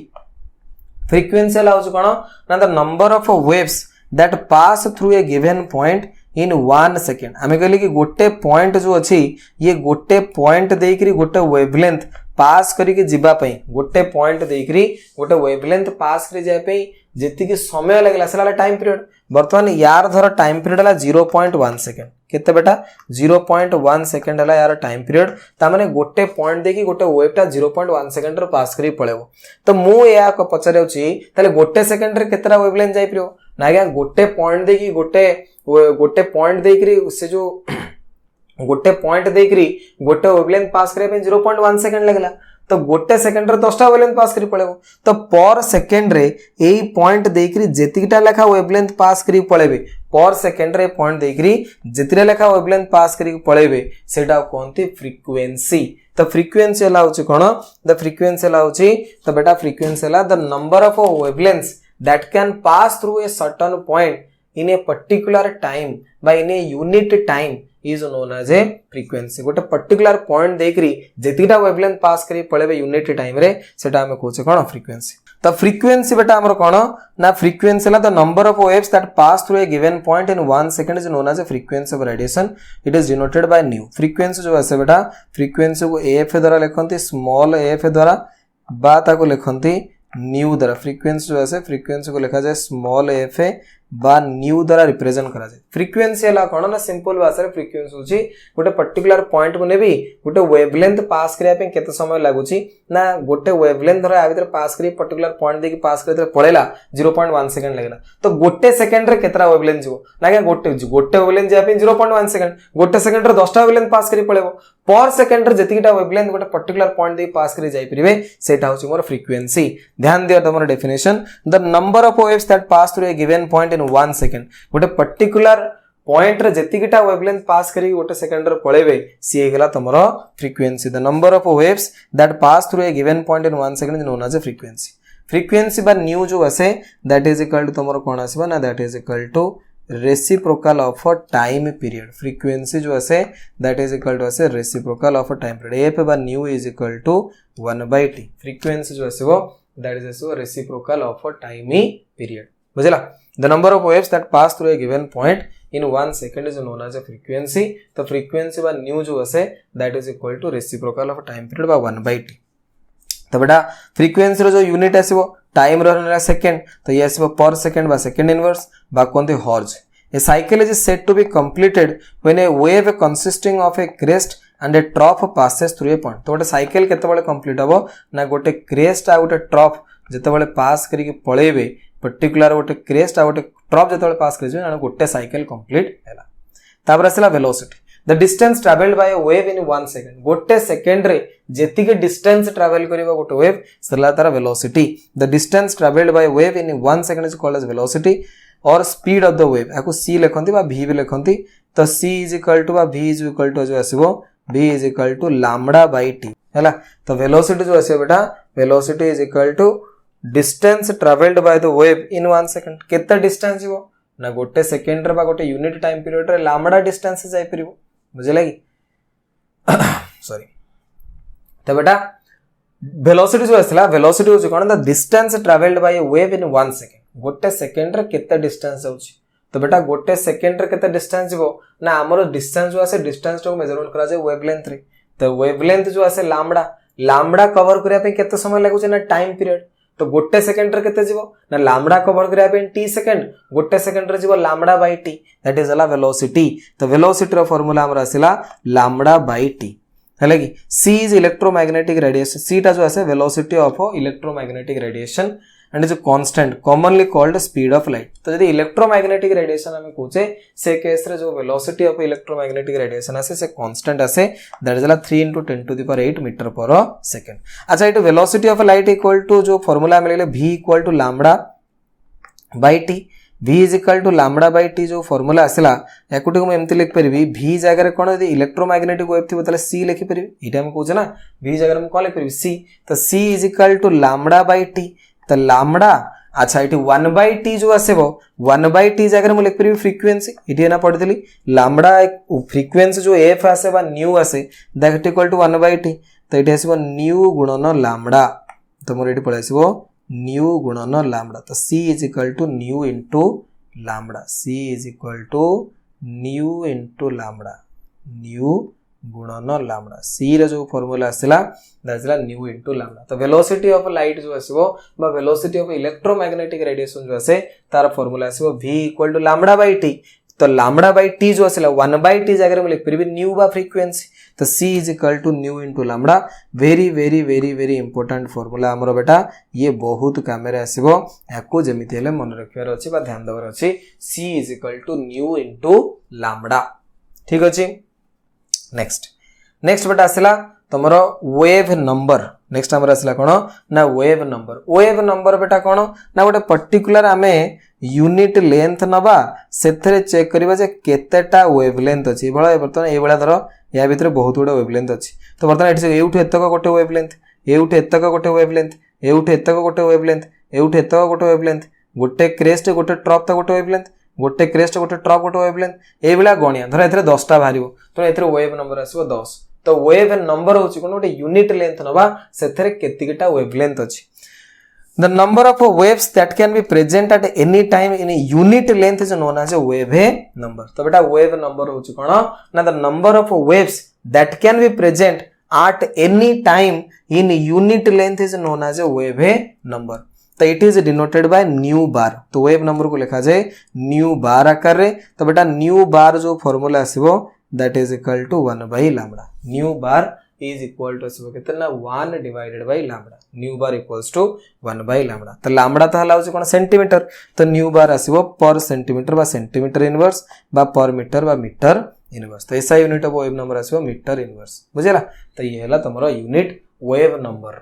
फ्रीक्वेंसी अलाउज कौन ना the number of waves that pass through a given point in 1 second आम कहले कि गोटे पॉइंट जो अच्छी ये गोटे पॉइंट देकरी गोटे वेवलेंथ पास करके जीवा पई गोटे पॉइंट देकरी गोटे वेवलेंथ पास करी जाय पई जेतिकी समय लागला सेला टाइम पीरियड बर्तमान यार धर टाइम पीरियड हला 0.1 सेकेंड केते बेटा 0.1 सेकेंड हला यार टाइम पीरियड ता माने गोटे पॉइंट देखि गोटे वेवटा 0.1 सेकेंड रो पास करी पळेबो तो मु या को पचरेउची ताले गोटे सेकेंड रे केतरा वेवलेंथ जाई परियो ना आज्ञा गोटे पॉइंट देखि गोटे पॉइंट देकरी से जो गोटे पॉइंट देकरी गोटे वेवलेंथ पास करे पे 0.1 सेकेंड लगला तो गोटे सेकेंड रे 10टा वेवलेंथ पास करी पळेबो तो पर सेकेंड रे एई पॉइंट देकरी जेतिटा लेखा वेवलेंथ पास करी पळेबे पर सेकेंड रे पॉइंट देकरी जेतिरा लेखा वेवलेंथ पास करी पळेबे सेटा कोनती फ्रीक्वेंसी तो फ्रीक्वेंसी हला होची कोन द फ्रीक्वेंसी हला होची तो बेटा फ्रीक्वेंसी हला the number of wavelengths that can pass through a certain point in a particular time by in a unit time is known as a frequency गोटे पर्टिकुलर पॉइंट देखरी जेतिटा वेवलेंथ पास करी पळेबे unit time रे सेटा हम कहूचे कोन frequency तो frequency बेटा हमर कोन ना फ्रीक्वेंसी ला the number of waves that pass through a given point in 1 second is known as a frequency of radiation it is denoted by nu frequency जो है बेटा फ्रीक्वेंसी को एफ द्वारा लिखंती स्मॉल एफ द्वारा बा ताको लिखंती न्यू द्वारा फ्रीक्वेंसी जो है फ्रीक्वेंसी को लिखा जाए स्मॉल एफ बा न्यू द्वारा रिप्रेजेंट करा जाए फ्रीक्वेंसी हला कोन ना सिंपल भाषा रे फ्रीक्वेंसी होची गोटे पर्टिकुलर पॉइंट को नेबी गोटे वेवलेंथ पास करिया पे केते समय लागुची ना गोटे वेवलेंथ धर आ भीतर पास करी पर्टिकुलर पॉइंट देखि पास करते पळेला 0.1 सेकंड लागला तो गोटे सेकंड रे केतरा वेवलेंथ जो ना गोटे वेवलेंथ जा पे 0.1 सेकंड गोटे सेकंड रे 10टा वेवलेंथ पास करी पळेबो पर सेकंड रे जेतिटा वेवलेंथ गोटे पर्टिकुलर पॉइंट देखि पास करी जाई परिबे सेटा होची मोर फ्रीक्वेंसी ध्यान दियो तमर definition the number of waves that pass through a given point in 1 second गोटे पर्टिकुलर पॉइंट रे जेतिकिटा वेवलेंथ पास करी गोटे सेकंड रे पळेबे सी गेला तमरो frequency the number of waves that pass through a given point in 1 second is known as a frequency frequency बा न्यू जो असे दैट इज इक्वल टू तमरो कोन आसीबा ना that is equal to reciprocal of a time period frequency जो असे that is equal to असे reciprocal of a time period F बा nu is equal to 1 by T frequency जो असे वो दैट इज असे reciprocal of a time period बुझला the number of waves that pass through a given point in 1 second is known as a frequency तो frequency बा nu जो असे that is equal to reciprocal of time period बा 1 by t तो बेटा frequency रो जो unit आसीबो time row second तो ये आसीबो पर सेकंड बा सेकंड इनवर्स बा कोनते hertz a cycle is said to be completed when a wave consisting of a crest and a trough passes through a point तो गोटे साइकिल केते बेले कंप्लीट हबो ना गोटे क्रेस्ट आ गोटे ट्रफ जते बेले पास करी के पळेबे पर्टिकुलर गोटे क्रेस्ट आ गोटे ट्रफ जते पास कर गोटे साइकिल कंप्लीट हैला तापर आसला velocity the distance travelled by a wave in 1 second गोटे सेकंड रे जेतिके डिस्टेंस ट्रैवल करिबा गोटे वेव सरला तार velocity the distance travelled by a wave in 1 second is called as velocity or speed of the wave याको c लिखंती बा v भी लिखंती तो c इज इक्वल टू बा v इज इक्वल टू जो आसीबो v is equal to lambda by t हैला तो वेलोसिटी जो आसीबो बेटा velocity is equal to distance travelled by the wave in 1 second केते डिस्टेंस जीवो ना गोटे सेकंड रे बा गोटे यूनिट टाइम पीरियड रे लैम्बडा डिस्टेंस जाई परिबो बुझिला कि सॉरी तो बेटा वेलोसिटी जो आसला वेलोसिटी होची कोन the distance travelled by a wave in 1 second गोटे सेकंड रे केते डिस्टेंस जाउची तो बेटा गोटे सेकंड रे केते डिस्टेंस जीवो ना हमरो डिस्टेंस जो आसे डिस्टेंस को मेजरमेंट करा जाय वेवलेंथ रे तो वेवलेंथ जो आसे लैम्बडा लैम्बडा कवर करिया पे केते समय लागुचे ना टाइम पीरियड तो गोटे सेकंड रे केते जीवो ना लैम्बडा कवर करिया पे t सेकंड गोटे सेकंड रे जीवो lambda by t that is अला वेलोसिटी तो वेलोसिटी रो फार्मूला हमरा आसिला लैम्बडा बाय t हैला कि c is electromagnetic radiation c टा जो आसे velocity of electromagnetic radiation and is a constant commonly called speed of light तो यदि इलेक्ट्रोमैग्नेटिक रेडिएशन हमें कोचे से केस रे जो वेलोसिटी ऑफ इलेक्ट्रोमैग्नेटिक रेडिएशन आसे से कांस्टेंट आसे that is 3 * 10⁸ metre per second अच्छा इट velocity of light equal to जो फार्मूला मिले v equal to lambda by t v is equal to lambda by t जो फार्मूला आसला याकुटी को एमती लिख परिबी v जगह रे कोन यदि इलेक्ट्रोमैग्नेटिक वेव थी तले c लिखि परिबी इटा हम कोचे ना v जगह हम कोन लिख परिबी c तो c is equal to lambda by t तो लैम्बडा अच्छा इटी 1/t जो आसेबो 1/t जगह में लिख परिबी फ्रीक्वेंसी इटी ना पढितली लैम्बडा एक फ्रीक्वेंसी जो f आसे बा न्यू आसे दैट इक्वल टू 1/t तो इटी आसीबो न्यू गुणन लैम्बडा तो मोर इटी पळे आसीबो न्यू गुणन लैम्बडा तो c is equal to nu into lambda c is equal to nu into lambda nu गुणन लैम्बडा c रे जो फार्मूला आसिला दैट्स न्यू इनटू लैम्बडा तो वेलोसिटी ऑफ लाइट जो आसीबो बा वेलोसिटी ऑफ इलेक्ट्रोमैग्नेटिक रेडिएशन जो आसे तार फार्मूला आसीबो v equal to lambda by t तो लैम्बडा बाय t जो आसिला 1/t जगह में लिख परिबी न्यू बा फ्रीक्वेंसी तो c is equal to nu into lambda very very very very important formula हमरो बेटा ये बहुत काम रे आसीबो याको जेमिति हेले मन रखियार अछि बा ध्यान देबार अछि c is equal to nu into lambda ठीक अछि नेक्स्ट बेटा आसला तुमरो वेव नंबर नेक्स्ट हमर आसला कोन ना वेव नंबर बेटा कोन ना गोटे पर्टिकुलर आमे यूनिट लेंथ नबा सेथरे चेक करबा जे केतेटा वेवलेंथ अछि बळा बर्तन ए बळा धरो या भीतर बहुत गुडा वेवलेंथ अछि तो बर्तन एठी एउठ एतक गोटे वेवलेंथ एउठ एतक गोटे वेवलेंथ एउठ एतक गोटे वेवलेंथ एउठ एतक गोटे वेवलेंथ गोटे क्रेस्ट गोटे ट्रप त गोटे वेवलेंथ गोटे क्रेस्ट गोटे ट्रप गोटे वेवलेंथ ए बेला गणिया धर एथरे 10 टा भारिबो तो एथरे वेव नंबर आसीबो 10 तो वेव नंबर होची कोन गोटे यूनिट लेंथ नबा सेथरे केतिकटा वेवलेंथ अछि the number of waves that can be present at any time in a unit length is known as a wave number तो बेटा wave number होची कोन ना the number of waves that can be present at any time in unit length is known as a wave number तो it is denoted by nu bar तो wave number को लिखा जाए न्यू बार आकार रे तो बेटा न्यू बार जो फार्मूला आसीबो that is equal to 1 by lambda nu bar is equal to आसीबो केतना 1 divided by lambda nu bar equals to 1 by lambda तो लैम्बडा तो हला होची कोन सेंटीमीटर तो न्यू बार आसीबो पर सेंटीमीटर बा सेंटीमीटर इनवर्स बा पर मीटर बा मीटर इनवर्स तो ऐसा यूनिट ऑफ वेव नंबर आसीबो मीटर इनवर्स बुझिला तो ये हला तमरो यूनिट वेव नंबर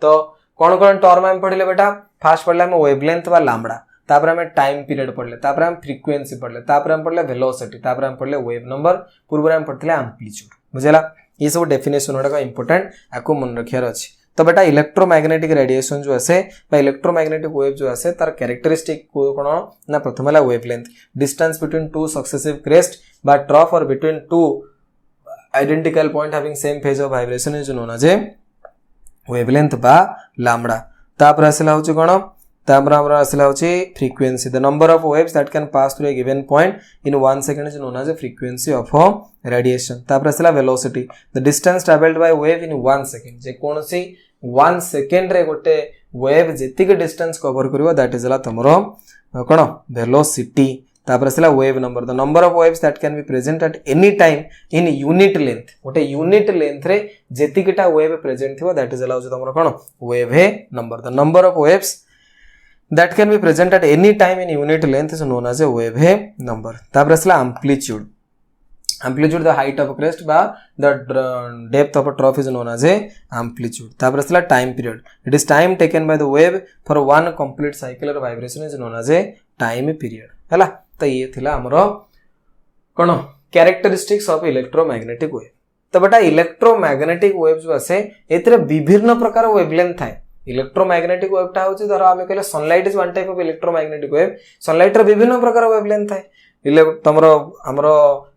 तो कौन कौन टर्म हम पढ़ले बेटा फास्ट पढ़ले हम वेवलेंथ बा लैम्बडा तापर हम टाइम पीरियड पढ़ले तापर हम फ्रीक्वेंसी पढ़ले तापर हम पढ़ले वेलोसिटी तापर हम पढ़ले वेव नंबर पूर्व हम पढ़ले एम्पलीट्यूड बुझला ये सब डेफिनेशन उडा इंपोर्टेंट आको मन रखियार अछि तो बेटा इलेक्ट्रोमैग्नेटिक रेडिएशन जो आसे बा इलेक्ट्रोमैग्नेटिक वेव जो आसे तार कैरेक्टरिस्टिक कोन ना प्रथमला wavelength distance between two successive crest बा ट्रफ और between two identical point having same phase of vibration is known as wavelength बा लैम्बडा तापर आसला होची कोन तापर हमरा आसला होची frequency the number of waves that can pass through a given point in 1 second is known as a frequency of radiation तापर आसला velocity the distance travelled by wave in 1 second जे कोनसी 1 सेकंड रे गोटे वेव जेतिक distance cover करबो that is ला तमरो कोन वेलोसिटी तापर आसला wave number the number of waves that can be present at any time in unit length गोटे यूनिट लेंथ रे जेतिकटा वेव प्रेजेंट थिबो दैट इज अलाउज तमरो कोन wave number the number of waves that can be present at any time in unit length is known as a wave number तापर आसला amplitude amplitude the height of a crest by the depth of a trough is known as a amplitude. तापर असला time period. It is time taken by the wave for one complete cycle or vibration is known as a time period. हैला तो ये थिला हमरो कोन characteristics of electromagnetic wave. तो बेटा electromagnetic wave जो आसे एतरे विभिन्न प्रकार वेवलेंथ थाए. इलेक्ट्रोमैग्नेटिक वेव टा होची धर आमे कहले sunlight is one type of electromagnetic wave. Sunlight रे विभिन्न प्रकार वेवलेंथ थाए. तमरो हमरो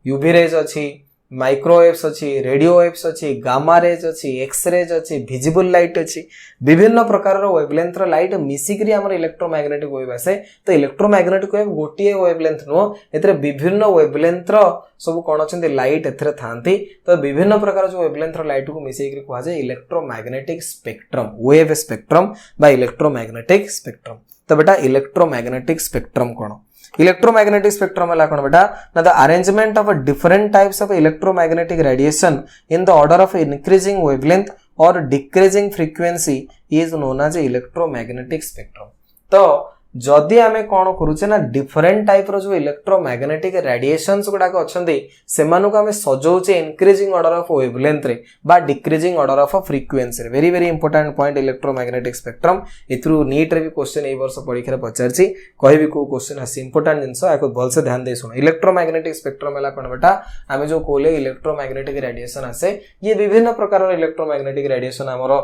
यूवी रेज अछि, माइक्रोवेव्स अछि, रेडियो वेव्स अछि, गामा रेज अछि, एक्स रेज अछि, विजिबल लाइट अछि. विभिन्न प्रकार रो वेवलेंथ रो लाइट मिसिकरी हमर इलेक्ट्रोमैग्नेटिक वेव आसे. तो इलेक्ट्रोमैग्नेटिक वेव गोटिए वेवलेंथ नो एतरे विभिन्न वेवलेंथ रो सब कोन अछंती लाइट एथरे थांती. तो विभिन्न प्रकार जो वेवलेंथ रो लाइट को मिसेकरी कहवा जाय इलेक्ट्रोमैग्नेटिक स्पेक्ट्रम, वेव स्पेक्ट्रम बा इलेक्ट्रोमैग्नेटिक स्पेक्ट्रम. तो बेटा इलेक्ट्रोमैग्नेटिक स्पेक्ट्रम कोन? Electromagnetic spectrum है कौन बेटा ना the arrangement of different types of electromagnetic radiation in the order of increasing wavelength or decreasing frequency is known as electromagnetic spectrum. तो जदि आमे कौन करूचे ना डिफरेंट टाइप रो जो इलेक्ट्रोमैग्नेटिक रेडिएशंस गुडा को अछंती सेमानु को आमे सजौचे इंक्रीजिंग ऑर्डर ऑफ वेवलेंथ रे बा डिक्रीजिंग ऑर्डर ऑफ फ्रीक्वेंसी रे. Very very important point electromagnetic spectrum. इथरु नीट रे भी क्वेश्चन एई वर्ष परीक्षा रे पचारची कहबी को क्वेश्चन आसी इंपोर्टेंट जिंस आको भल से ध्यान दे सुनो. इलेक्ट्रोमैग्नेटिक स्पेक्ट्रम हला कोन बेटा आमे जो कोले इलेक्ट्रोमैग्नेटिक रेडिएशन आसे ये विभिन्न प्रकार रो इलेक्ट्रोमैग्नेटिक रेडिएशन हमरो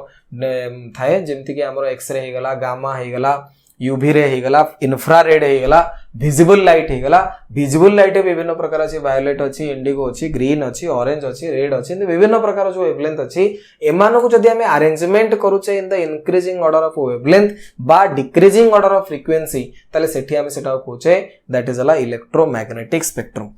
थाए जेमति कि हमरो एक्स रे हे गला, गामा हे गला, यूवी रे हेगला, इंफ्रारेड हेगला, विजिबल लाइट हेगला. विजिबल लाइट विभिन्न प्रकार अछि, वायोलेट अछि, इंडिगो अछि, ग्रीन अछि, ऑरेंज अछि, रेड अछि. विभिन्न प्रकार जो वेवलेंथ अछि एमानो को जदि हमें अरेंजमेंट करूचे in the increasing order of wavelength बा डिक्रीजिंग ऑर्डर ऑफ फ्रीक्वेंसी ताले सेठी हमें सेटा कहूचे दैट इज अला electromagnetic spectrum.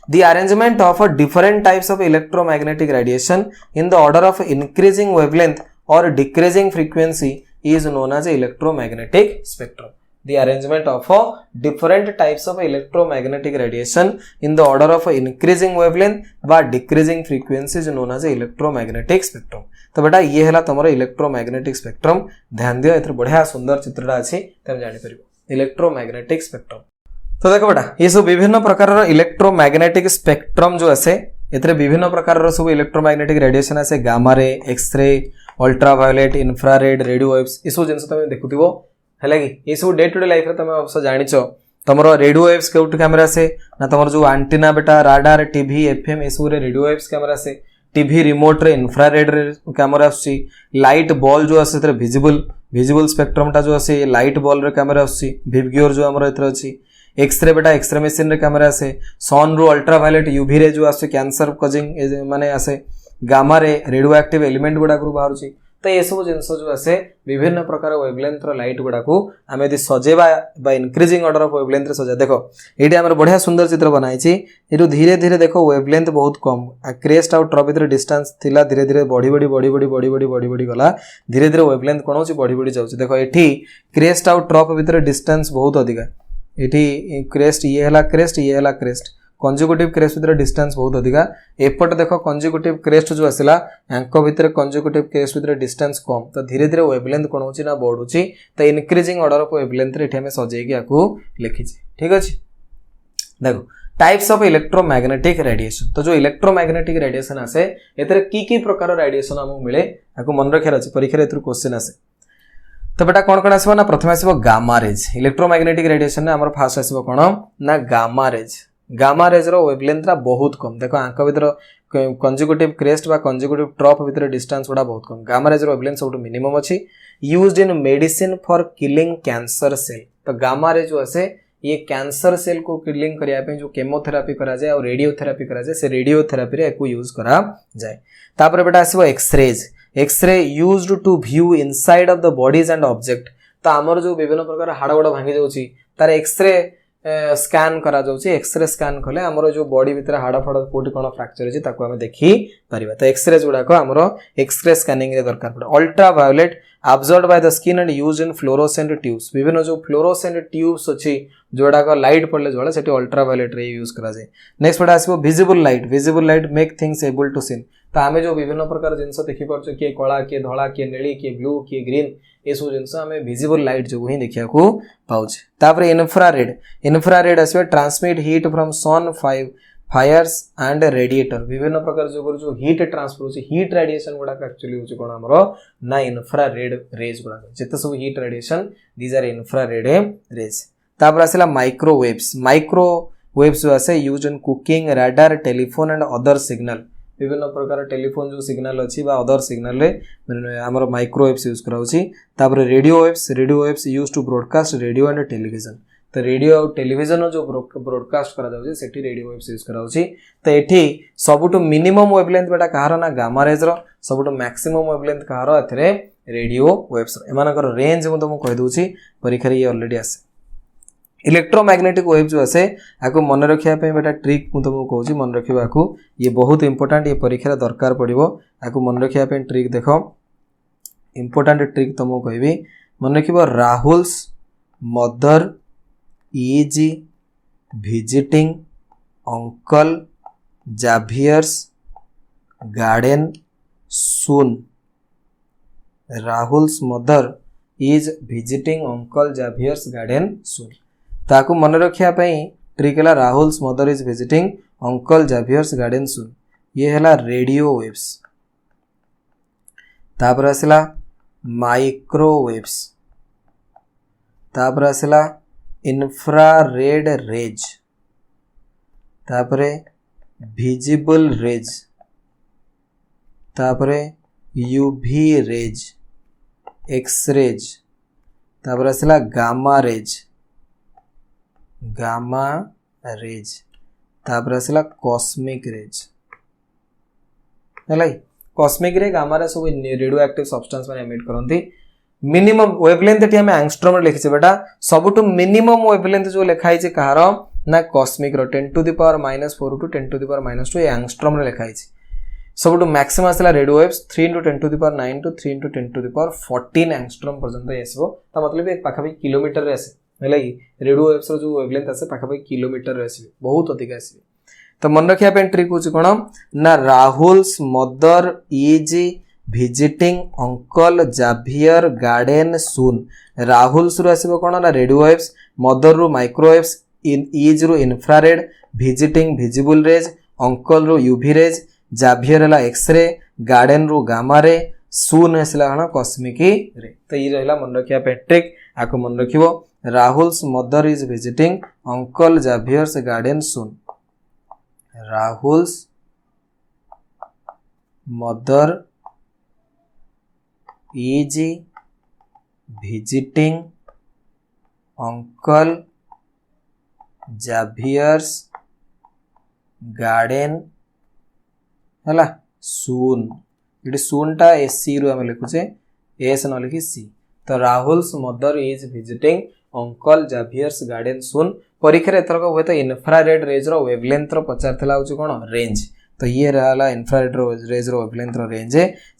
The arrangement of different types of electromagnetic radiation in the order of increasing wavelength or decreasing frequency is known as electromagnetic spectrum. The arrangement of different types of electromagnetic radiation in the order of increasing wavelength by decreasing frequency is known as electromagnetic spectrum. तो बेटा ये हला तमरो electromagnetic spectrum. ध्यान दियो एथर बढ़िया सुंदर चित्रडा अछि तमे जानि परिबो इलेक्ट्रोमैग्नेटिक स्पेक्ट्रम. तो देखो बेटा ये सब विभिन्न प्रकार इलेक्ट्रोमैग्नेटिक स्पेक्ट्रम जो आसे एथरे विभिन्न प्रकार सब इलेक्ट्रोमैग्नेटिक रेडिएशन आसे gamma ray, X ray, ultraviolet, infrared, radio waves ये सब जिंस तमे देखुथिबो हैला कि ये सब डे टू डे लाइफ रे तमे अवश्य जानिचो. तमरो रेडियो वेव्स केउट कैमरा से ना तमरो जो एंटीना बेटा राडार, टीवी, एफएम ये सब रे रेडियो वेव्स कैमरा से, टीवी रिमोट रे इंफ्रारेड रे कैमरा आसी, लाइट बॉल जो आसे तरे विजिबल स्पेक्ट्रम टा जो आसे लाइट बॉल रे कैमरा आसी, विवग्योर जो हमरो एथरे अछि, एक्सरे बेटा एक्सरे मशीन रे कैमरा आसे, सन रो अल्ट्रावायोलेट यूवी रे जो आसे कैंसर कॉजिंग माने आसे, gamma ray radio active element गुडा को बाहरुची. तो ये सब जिंस जो आसे विभिन्न प्रकार वेवलेंथ रो लाइट गुडा को आमे यदि सजेबा बा इंक्रीजिंग ऑर्डर ऑफ वेवलेंथ रे सजा. देखो एटी हमर बढ़िया सुंदर चित्र बनाइछि. एटु धीरे धीरे देखो वेवलेंथ बहुत कम क्रेस्ट आउट ट्रफ भीतर डिस्टेंस थिला धीरे धीरे बढ़ी गला. धीरे धीरे वेवलेंथ कोन होछि बढ़ी जाउछि. देखो एठी क्रेस्ट आउट ट्रफ भीतर डिस्टेंस बहुत अधिक. एठी क्रेस्ट ये हला क्रेस्ट कंजुगेटिव क्रेस्ट भीतर डिस्टेंस बहुत अधिका. एपट देखो कंजुगेटिव क्रेस्ट जो आसिला यांको भीतर कंजुगेटिव क्रेस्ट भीतर डिस्टेंस कम. तो धीरे धीरे वेवलेंथ कोन होची ना बढ़ुची. तो इंक्रीजिंग ऑर्डर ऑफ वेवलेंथ रे एठी हमें सजेकी आकू लिखिछि. ठीक अछि. देखो टाइप्स ऑफ इलेक्ट्रोमैग्नेटिक रेडिएशन. तो जो इलेक्ट्रोमैग्नेटिक रेडिएशन आसे एतरे की प्रकार रेडिएशन हमकु मिले आकू मन रखियार अछि. परीक्षा रे एतरु क्वेश्चन आसे. तो बेटा कौन कौन आसबो ना प्रथम आसबो गामा रेज. इलेक्ट्रोमैग्नेटिक रेडिएशन ने हमर फास्ट आसबो कोन ना गामा रेज. गामा रेज रो वेवलेंथ रा बहुत कम. देखो आंक भीतर कंजुगेटिव क्रेस्ट बा कंजुगेटिव ट्रफ भीतर डिस्टेंस गुडा बहुत कम. गामा रेज रो वेवलेंथ सबटु मिनिमम अछि. Used in medicine for killing cancer cell. तो गामा रेज जो आसे ये कैंसर सेल को किलिंग करिया पे जो केमोथेरापी करा जाए और रेडियोथेरापी करा जाए से रेडियोथेरापी रे एको यूज करा जाए. तापर बेटा आसबो X-rays. X-ray used to view inside of the bodies and object. तो हमर जो विभिन्न प्रकार हाड़ गोड़ भांगी जाउची तार एक्सरे स्कैन करा जाउची. एक्सरे स्कैन कले हमर जो बॉडी भीतर हाड़ फाड़ कोठी कोन फ्रैक्चर अछि ताको हम देखि परिबा. तो एक्सरे जोडा को हमर एक्सरे स्कैनिंग रे दरकार पड़े. Ultraviolet absorbed by the skin and used in fluorescent tubes. विभिन्न जो फ्लोरोसेंट ट्यूब्स अछि जोडा को लाइट पड़ले जोडा सेठी अल्ट्रावायोलेट रे यूज करा जाय. नेक्स्ट पडा आसीबो visible light. Visible light make things able to seen. तो आमे जो विभिन्न प्रकार जिंस देखि परछो के कळा के धळा के नेली के ब्लू के ग्रीन ए सब जिंस आमे विजिबल लाइट जो ही देखिया को पाउछ. तापर इंफ्रारेड. इंफ्रारेड आसीबो transmit heat from sun 5 fires and radiator विभिन्न प्रकार जो हीट ट्रांसफर होची हीट रेडिएशन गुडा एक्चुअली होची कोन हमरो ना इंफ्रारेड रेज गुडा जते सब heat radiation these are infrared rays तापर आसला माइक्रोवेव्स जो आसे use in cooking radar telephone and other signal विभिन्न प्रकार टेलीफोन जो सिग्नल अच्छी अदर सिग्नल आमर माइक्रोवेव्स यूज कराउची तापर radio waves use to broadcast radio and television तो रेडियो और टेलीविजन जो ब्रॉडकास्ट करा जाउची सेठी रेडियो वेव्स यूज कराउची तो एठी सबुटु मिनिमम वेवलेंथ बेटा कहार ना गामा रेज रो सबुटु मैक्सिमम वेवलेंथ कहार एथरे रेडियो वेव्स एमानकर रेंज मु तुमको कहि दोची परीक्षा रे ऑलरेडी आसे इलेक्ट्रोमैग्नेटिक वेव जो आसे आको मन रखिया पे बेटा ट्रिक मु तुमको कहूची मन रखिबा को ये बहुत इंपोर्टेंट ये परीक्षा रे दरकार पड़िबो आको मन रखिया पे ट्रिक देखो इंपोर्टेंट ट्रिक तुमको कहबी मन रखिबो Rahul's mother is visiting uncle Xavier's garden soon. Rahul's mother is visiting uncle Xavier's garden soon. ताकू मन रखिया पई ट्रिक है Rahul's mother is visiting uncle Xavier's garden soon. ये है रेडियो वेव्स तापर आसला माइक्रोवेव्स तापर आसला इंफ्रारेड रेज तापरे विजिबल रेज तापरे यूवी रेज एक्स रेज तापर आसला गामा रेज तापर आसला कॉस्मिक रेज है कॉस्मिक रे गामा रे सब रेडियो एक्टिव सब्सटेंस माने एमिट करंती मिनिमम वेवलेंथ एटी हमें एंगस्ट्रॉम रे लिखिছে बेटा सबटु मिनिमम वेवलेंथ जो लिखाई छै कहार ना कॉस्मिक रो 10 to the power -4 to 10 to the power -2 angstrom रे लिखाई छै सबटु मैक्सिमम आसला radio waves 3 into 10 to the power 9 to 3 into 10 to the power 14 angstrom पर्यंत आसीबो ता मतलब एक पाखाबी किलोमीटर रे आसे हैला कि रेडियो वेव्स रो जो वेवलेंथ आसे पाखाबी किलोमीटर रे आसीबे बहुत अधिक आसीबे तो मन रखिया पे ट्रिक होची कोन ना Rahul's mother is visiting uncle Xavier garden soon. Rahul's रु आसीबो कोन ना रेडियो वेव्स मदर रु माइक्रोवेव्स इज रु infrared visiting visible raise uncle रु यूवी रेज Xavier हला एक्स रे गार्डन रु गामा रे सून हसला हना कॉस्मिक रे तो ये रहला मन रखिया पे ट्रिक आको मन रखिबो Rahul's mother is visiting uncle Xavier's garden soon. Rahul's mother is visiting uncle Xavier's garden हला soon ये soon टा एसी रु हम लिखुचे एस न लिखि सी तो Rahul's mother is visiting uncle Xavier's garden soon परीक्षा रे एतरक होय तो इंफ्रारेड रेज रो वेवलेंथ रो पचारथला होची कोन रेंज तो ये रहा इंफ्रारेड रेज रो वेवलेंथ रो रेंज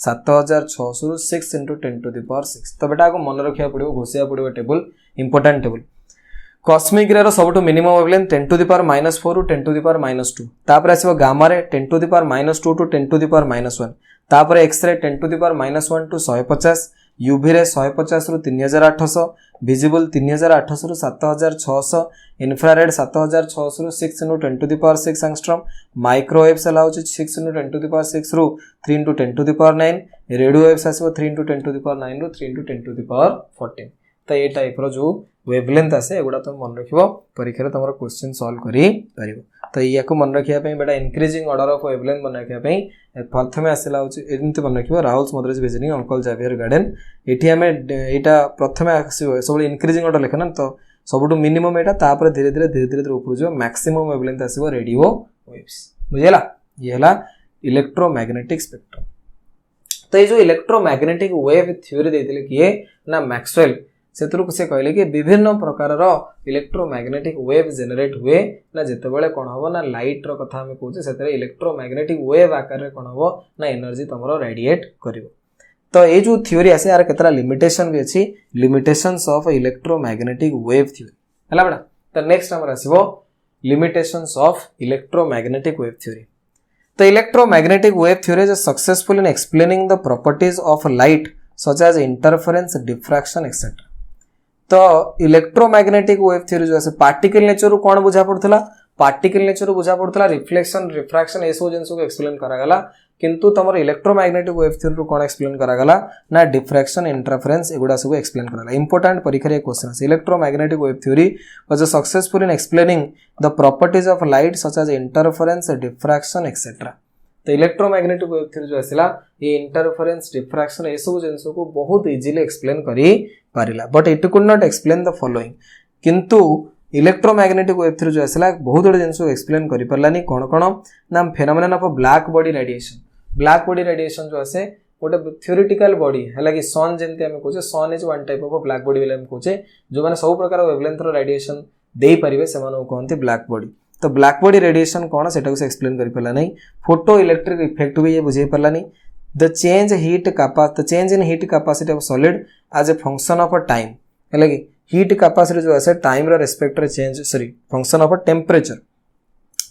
7600 रु 6 into 10 to the power 6 तो बेटा को मन रखिया पड़िबो घोसिया पड़िबो table important table cosmic ray रो सबटु minimum wavelength 10 to the power -4 रु 10 to the power -2 तापर आसीबो gamma ray 10 to the power -2 to 10 to the power -1 तापर X ray 10 to the power -1 to 150 UV रे 150 रु 3800 विजिबल 3800 रु 7600 इंफ्रारेड 7600 रु 6 into 10 to the power 6 angstrom microwaves अलाउच 6 into 10 to the power 6 रु 3 into 10 to the power 9 radio waves आसीबो 3 into 10 to the power 9 रु 3 into 10 to the power 14 तो ये टाइप रो जो वेवलेंथ आसे एगुडा तुम मन रखिबो परीक्षा रे तमरो क्वेश्चन सॉल्व करी परिबो तो या को मन रखिया पे बेटा इंक्रीजिंग ऑर्डर ऑफ वेवलेंथ मन रखिया पे प्रथमे आसेला होची एमति मन रखिबो Rahul's mother is visiting uncle Xavier garden एठी हमें एटा प्रथमे आसीबो सब इंक्रीजिंग ऑर्डर लेखना तो सबटु मिनिमम एटा तापर धीरे धीरे ऊपर जो मैक्सिमम वेवलेंथ आसीबो रेडियो वेव्स बुझेला ये हला इलेक्ट्रोमैग्नेटिक स्पेक्ट्रम तो ये जो इलेक्ट्रोमैग्नेटिक वेव थ्योरी देथिले किए ना मैक्सवेल सेतरु से कहले कि विभिन्न प्रकार रो इलेक्ट्रोमैग्नेटिक वेव जनरेट हुए ना जेते बेले कोन होबो ना लाइट रो कथा हम कहूचे सेतरे इलेक्ट्रोमैग्नेटिक वेव आकार रे कोन होबो ना एनर्जी तमरो रेडिएट करिवो तो ये जो थ्योरी आसे यार केतरा लिमिटेशन भी अछि limitations of electromagnetic wave theory हला बडा तो नेक्स्ट हमर आसीबो limitations of electromagnetic wave theory तो electromagnetic wave theory is successful in explaining the properties of light such as interference diffraction etcetera तो इलेक्ट्रोमैग्नेटिक वेव थ्योरी जो है पार्टिकल नेचर कौन बुझा पड़ता पार्टिकल नेचर बुझा पड़ता रिफ्लेक्शन रिफ्रैक्शन ए सब जिनस को एक्सप्लेन करागला किंतु तुम इलेक्ट्रोमैग्नेटिक वेव थ्योरी रू कौन एक्सप्लेन करागला ना डिफ्रैक्शन इंटरफेरेंस एगुड़ा सब एक्सप्लेन करागला इंपोर्टेंट परीक्षा रे question electromagnetic wave theory was successful in explaining the properties of light such as interference diffraction etcetera तो इलेक्ट्रोमैग्नेटिक वेव थ्योरी जो आसला ये इंटरफेरेंस डिफ्रैक्शन ए सब जिनस को बहुत इजीली एक्सप्लेन करी पारिला but it could not explain the following किंतु इलेक्ट्रोमैग्नेटिक वेव थ्योरी जो आसला बहुत गुड जिनस को एक्सप्लेन करि परलानी कोन कोन ना phenomenon of black body radiation जो आसे गोटे थ्योरेटिकल बॉडी है कि सन जमती आम कहे sun is one type of black body बोले कहे जो मैंने सब प्रकार वेवलेंथ रेडिएशन दे पारे से कहते ब्लैक बॉडी तो ब्लैक बॉडी रेडिएशन कौन से एक्सप्लेन कर पारा नहीं फोटो इलेक्ट्रिक इफेक्ट भी ये बुझे पारानी the change in heat capacity of solid as a function of time है कि हीट कैपेसिटी जो है time respect change sorry function of temperature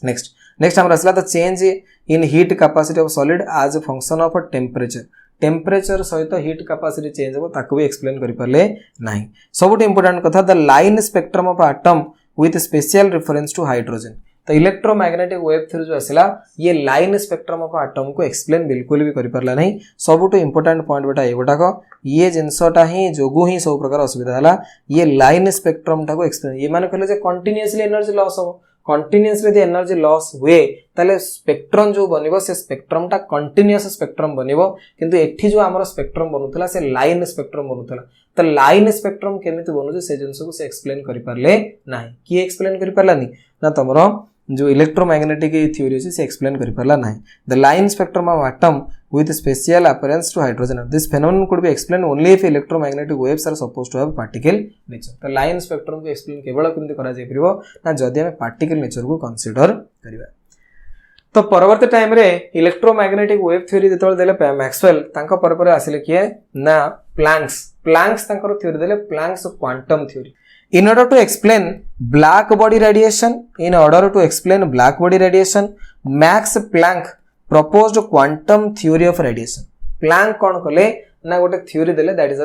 next हमर असला the change in heat capacity of solid as a function of temperature सहित heat capacity change हो ताको भी एक्सप्लेन कर पाले नाही सबुठ इंपोर्टेंट कथा the line spectrum of atom with special reference to hydrogen तो इलेक्ट्रोमैग्नेटिक वेव थ्योरी जो आसला ये लाइन स्पेक्ट्रम ऑफ एटम को एक्सप्लेन बिल्कुल भी करि परला नहीं सबुठ इंपोर्टेंट पॉइंट बेटा ये गोटाक ये जिनसटा ही जोगु ही सब प्रकार असुविधा हला ये लाइन स्पेक्ट्रम टा को एक्सप्लेन ये माने कहले जे कंटीन्यूअसली एनर्जी लॉस हो कंटीन्यूअसली यदि एनर्जी लॉस हुए ताले स्पेक्ट्रम जो बनिबो से स्पेक्ट्रम टा कंटीन्यूअस स्पेक्ट्रम बनिबो किंतु एठी जो हमर स्पेक्ट्रम बनुतला से लाइन स्पेक्ट्रम बनुतला तो लाइन स्पेक्ट्रम केमिति बनु से जिनस को से एक्सप्लेन करि परले नाही की एक्सप्लेन करि परलानी ना तमरो जो इलेक्ट्रोमैग्नेटिक थ्योरी अछि से एक्सप्लेन करि परला नाही the line spectrum of atom with special appearance to hydrogen this phenomenon could be explained only if electromagnetic waves are supposed to have particle nature तो लाइन स्पेक्ट्रम को explain केवल केमति करा जाय परिबो ना जदि हम पार्टिकल नेचर को कंसीडर करिबा तो परवर्ती टाइम रे इलेक्ट्रोमैग्नेटिक वेव थ्योरी जेतोल देले मैक्सवेल तांको पर आसिले किए ना प्लैंक्स तांकर थ्योरी देले Planck's quantum theory in order to explain black body radiation Max Planck proposed quantum theory of radiation Planck कौन कले ना गोटे थ्योरी देले दैट इज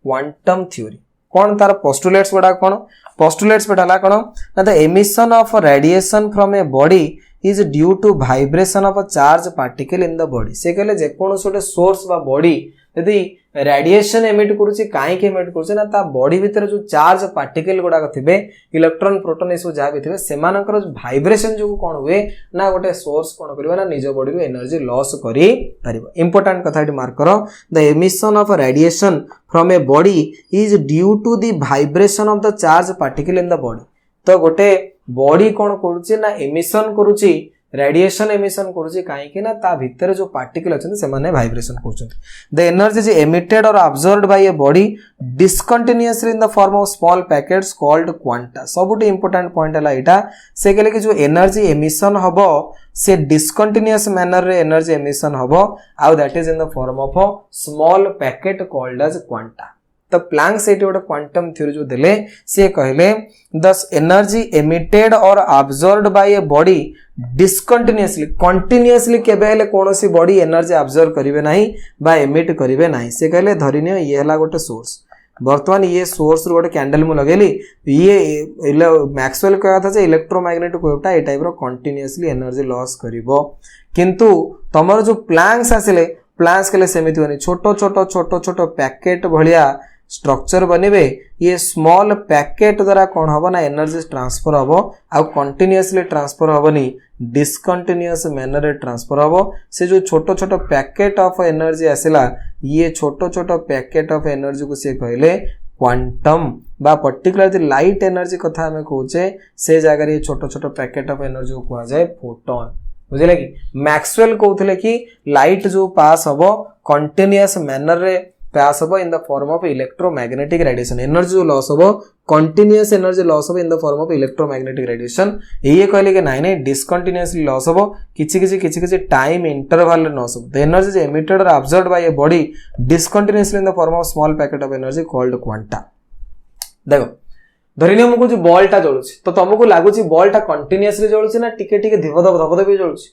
क्वांटम थ्योरी कौन तार पोस्टुलेट्स बडा कौन पोस्टुलेट्स बेटाला कौन ना the emission of radiation from a body is due to vibration of a charge particle in the body से कहले जे कोन सोटे सोर्स बा बॉडी यदि रेडिएशन एमिट करूची काहे के एमिट करूची ना ता बॉडी भीतर जो चार्ज पार्टिकल गुडा थिबे इलेक्ट्रॉन प्रोटॉन एसो जा भी थिबे सेमानकर वाइब्रेशन जो कोन हुए ना गोटे सोर्स कोन करबा ना निज बॉडी रो एनर्जी लॉस करी परिबो इंपोर्टेंट कथा इट मार्क करो the emission of radiation from a body is due to the vibration of the charge particle in the body तो गोटे बॉडी कोन करूची ना एमिशन करूची रेडिएशन एमिशन करूची काहे कि ना ता भीतर जो पार्टिकल अछन से माने वाइब्रेशन करछन the energy is emitted or absorbed by a body discontinuously in the form of small packets called quanta सबुट इंपोर्टेंट पॉइंट हला एटा से कहले कि जो एनर्जी एमिशन हबो से डिस्कंटिन्यूअस मैनर रे एनर्जी एमिशन हबो आउ that is in the form of a small packet called as quanta तो प्लैंक से गोटे क्वांटम थ्योरी जो देले से कहले दस energy emitted or absorbed by a body discontinuously continuously केबे कोनोसी बॉडी एनर्जी अब्सॉर्ब करिवे नाही बा एमिट करिवे नाही से कहले धरिनियो ये हला गोटे सोर्स वर्तमान ये सोर्स रो गोटे कैंडल मु लगेली ये मैक्सवेल कहता था जे इलेक्ट्रोमैग्नेटिक वेवटा ए टाइप रो कंटिन्यूअसली एनर्जी लॉस करिवो किंतु तमर जो प्लैंक्स आसिले प्लैंक्स केले सेमिति होनी छोटो छोटो पैकेट भलिया स्ट्रक्चर बनिबे ये स्मॉल पैकेट द्वारा कौन हबो ना एनर्जी ट्रांसफर हबो आ कंटिन्यूअसली ट्रांसफर हबोनी डिस्कंटिन्यूअस मैनर रे ट्रांसफर हबो से जो छोटो पैकेट ऑफ एनर्जी आसिला ये छोटो पैकेट ऑफ एनर्जी को से कहले क्वांटम बा पर्टिकुलर लाइट एनर्जी कथा हमें कहूचे से जगह ये छोटो पैकेट ऑफ एनर्जी को कहा जाए फोटोन बुझले कि मैक्सवेल कहउथले कि लाइट जो पास हबो कंटिन्यूअस मैनर रे पास हबो in the form of electromagnetic radiation energy जो लॉस हबो कंटिन्यूअस एनर्जी लॉस हबो in the form of electromagnetic radiation ये कहले कि नहीं डिस्कंटिन्यूअसली लॉस हबो किछि टाइम इंटरवल रे लॉस हबो the energy is emitted or absorbed by a body discontinuously in the form of small packet of energy called quanta देखो धरिने हमको जो बॉलटा जळुछि तो तुमको लागुछि बॉलटा कंटिन्यूअसली जळुछि ना टिके टिके धप भी जळुछि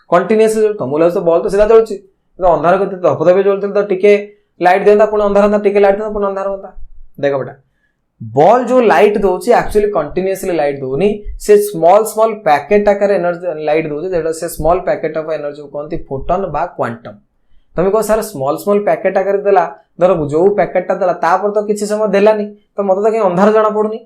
कंटिन्यूअसली तुमको लागुछि तो बॉल तो सीधा जळुछि तो अंधार करते धप भी जळुछि तो टिके लाइट देंदा पुणी अंधार होता टिके लाइट देंदा पुणी अंधार होता देखो बेटा बॉल जो लाइट दउची एक्चुअली कंटिन्यूअसली लाइट दउनी से स्मॉल स्मॉल पैकेट आकार एनर्जी लाइट दउची जेटा से स्मॉल पैकेट ऑफ एनर्जी को कहंती फोटोन बा क्वांटम तमे को सर स्मॉल स्मॉल पैकेट आकार देला धर जो पैकेटटा देला तापर तो किसी समय देलानी तो मत तो कहीं अंधार जाना पड़ुनी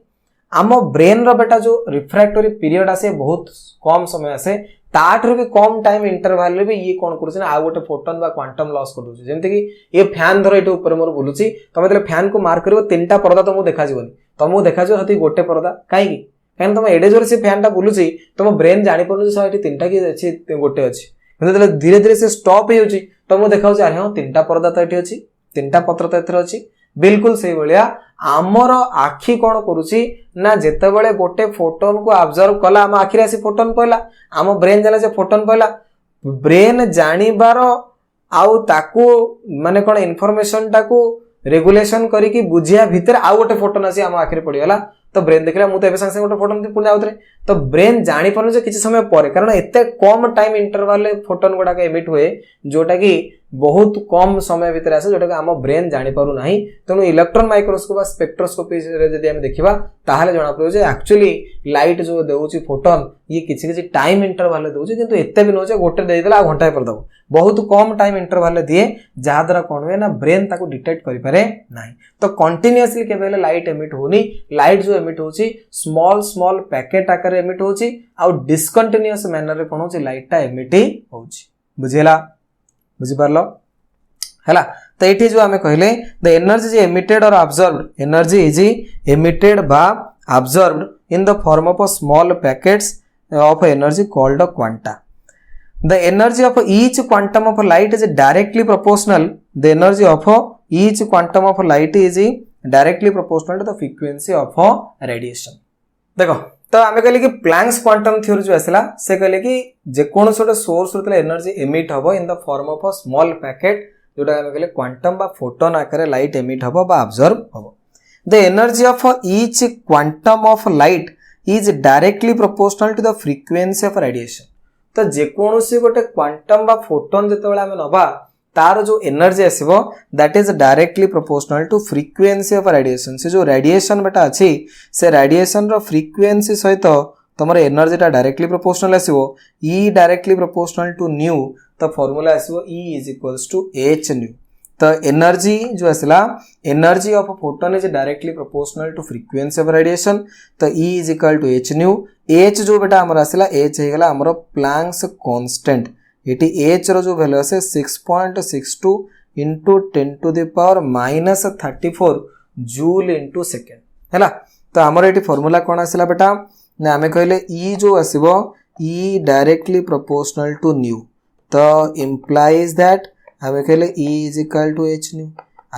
आम ब्रेन रो बेटा जो रिफ्रैक्टरी पीरियड आसे बहुत कम समय आसे ताठर भी कम टाइम इंटरवल रे भी ये कोन करूछ ना आ गोटे फोटोन बा क्वांटम लॉस कर दोछ जेमते कि ये फैन धर एटे ऊपर मोर बुलुची तमे तले फैन को मार करबो तीनटा पर्दा तमो देखा जीवनी तमो देखा जो हती गोटे पर्दा काई की काहे तमे एडे जोर से फैन टा बुलुची तम ब्रेन जानि पनु से एटी तीनटा की अछि गोटे अछि 근데 तले धीरे धीरे से स्टॉप हे होची तमो देखाउ जे अरे हां तीनटा पर्दा त एटी अछि तीनटा पत्र त एथरे अछि बिल्कुल से भलिया आमर आखी कोन करूची ना जेते बेले गोटे फोटोन को ऑब्जर्व कला आम आखिरे आसी फोटोन पयला आम ब्रेन जाला जे फोटोन पयला ब्रेन जानिबार आउ ताकू माने कोन इन्फॉर्मेशन टाकू रेगुलेशन करी कि बुझिया भीतर आउ गोटे फोटोन आसी आम आखिरे पड़ीगला तो ब्रेन देखला मु तो एबे संगे गोटे फोटोन पुणी आउतरे तो ब्रेन जानि परनु जे किछि समय परे कारण एते कम टाइम इंटरवल रे फोटोन गुडा के एमिट हुए जोटा कि बहुत कम समय भीतर आसे जोटा कि आम ब्रेन जानि पारु नाही तेणु इलेक्ट्रॉन माइक्रोस्कोप स्पेक्ट्रोस्कोपी रे जदि हम देखिबा ताहाले जणा पड़ो जे एक्चुअली लाइट जो देउची फोटोन ये किछि किछि टाइम इंटरवल रे देउची किंतु एते भी नोचे गोटे देइ देला घंटा पर दबो बहुत कम टाइम इंटरवल रे दिए जहा द्वारा कोन होय ना ब्रेन ताको डिटेक्ट करि पारे नाही तो कंटीन्यूअसली केबेले लाइट एमिट होनी लाइट जो एमिट होची स्मॉल स्मॉल पैकेट आकार एमिट होची आ डिस्कंटिन्यूअस मैनर रे कोन होची लाइट टा एमिट होची बुझिला बुझि पारलो हैला तो एठी जो हमें कहले द एनर्जी इज एमिटेड और ऑब्जर्व्ड एनर्जी इज एमिटेड बा observed in the form of small packets of energy called quanta the energy of each quantum of light is directly proportional the energy of each quantum of light is directly proportional to the frequency of radiation देखो तो आमे कहले कि planks quantum theory जो आसला से कहले कि जे कोन सोटे सोर्स होतले एनर्जी एमिट हबो in the form of a small packet जोटा आमे कहले क्वांटम बा फोटोन आकार लाइट एमिट हबो बा ऑब्जर्व हबो the energy of each quantum of light is directly proportional to the frequency of radiation तो जेकोसी गोटे क्वांटम बा फोटोन जतबेला हम नबा तार जो एनर्जी आसीबो that is directly proportional to frequency of radiation से जो रेडिएशन बेटा अछि से रेडिएशन रो फ्रीक्वेंसी सहित तमर एनर्जी ता डायरेक्टली प्रोपोर्शनल आसीबो E directly proportional to nu तो फार्मूला आसीबो E is equals to h nu तो एनर्जी जो आसला energy of photon is directly proportional to frequency of radiation तो E is equal to h nu h जो बेटा हमर आसला एच हे गला हमर प्लैंक्स कांस्टेंट एटी एच रो जो वैल्यू आसे 6.62 into 10 to the power minus 34 joule into second हैला तो हमर एटी फार्मूला कोन आसला बेटा ना हमें कहले ई जो आसीबो E directly proportional to nu तो इंप्लाइज दैट हमें कहले E is equal to h nu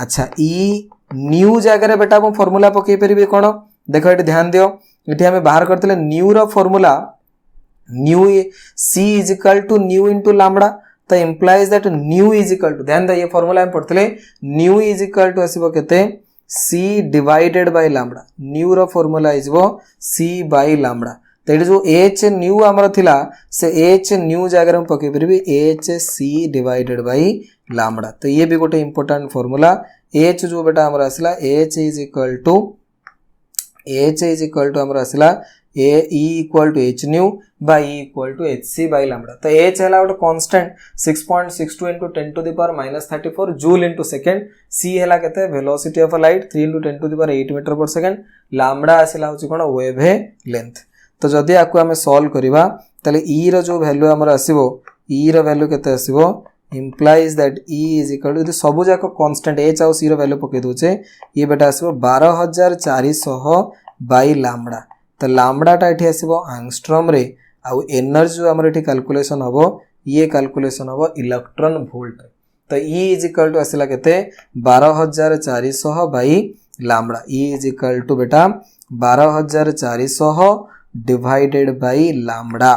अच्छा ई न्यू जगह बेटा हम फार्मूला पकई परिबे कोन देखो एटी ध्यान दियो एटी हमें बाहर करतले न्यू रो formula nu c is equal to nu into lambda तो implies that nu is equal to ध्यान दे ये फार्मूला हम पढ़तले न्यू इज इक्वल टू आसीबो केते c divided by lambda nu रो फार्मूला इजबो c बाय लैम्बडा तो ये जो h न्यू हमर थिला से h न्यू जगह हम पकई परिबे h c divided by lambda तो ये भी गोटे इंपोर्टेंट फार्मूला h जो बेटा हमर आसला h इज इक्वल टू हमर आसला ए E equal to h nu by E equal to h c by lambda तो एच हैला गोटे constant 6.62 into 10 to the power minus 34 joule into second c हैला केते velocity of light 3 into 10 to the power 8 metre per second lambda आसीला होची कोन wave length तो जदी आकु हमें सॉल्व करिबा तले ई रो जो वैल्यू हमर आसीबो ई रो वैल्यू केते आसीबो implies that e is equal to सबु जाको कांस्टेंट h और c रो वैल्यू पके दोचे ये बेटा आसीबो 12400 बाय लैम्बडा तो लैम्बडा टा एठी आसीबो एंगस्ट्रॉम रे आ एनर्जी जो हमर एठी कैलकुलेशन हबो ये कैलकुलेशन हबो इलेक्ट्रॉन वोल्ट तो E इज इक्वल टू आसीला केते 12400 by lambda E is equal to बेटा 12400 divided by lambda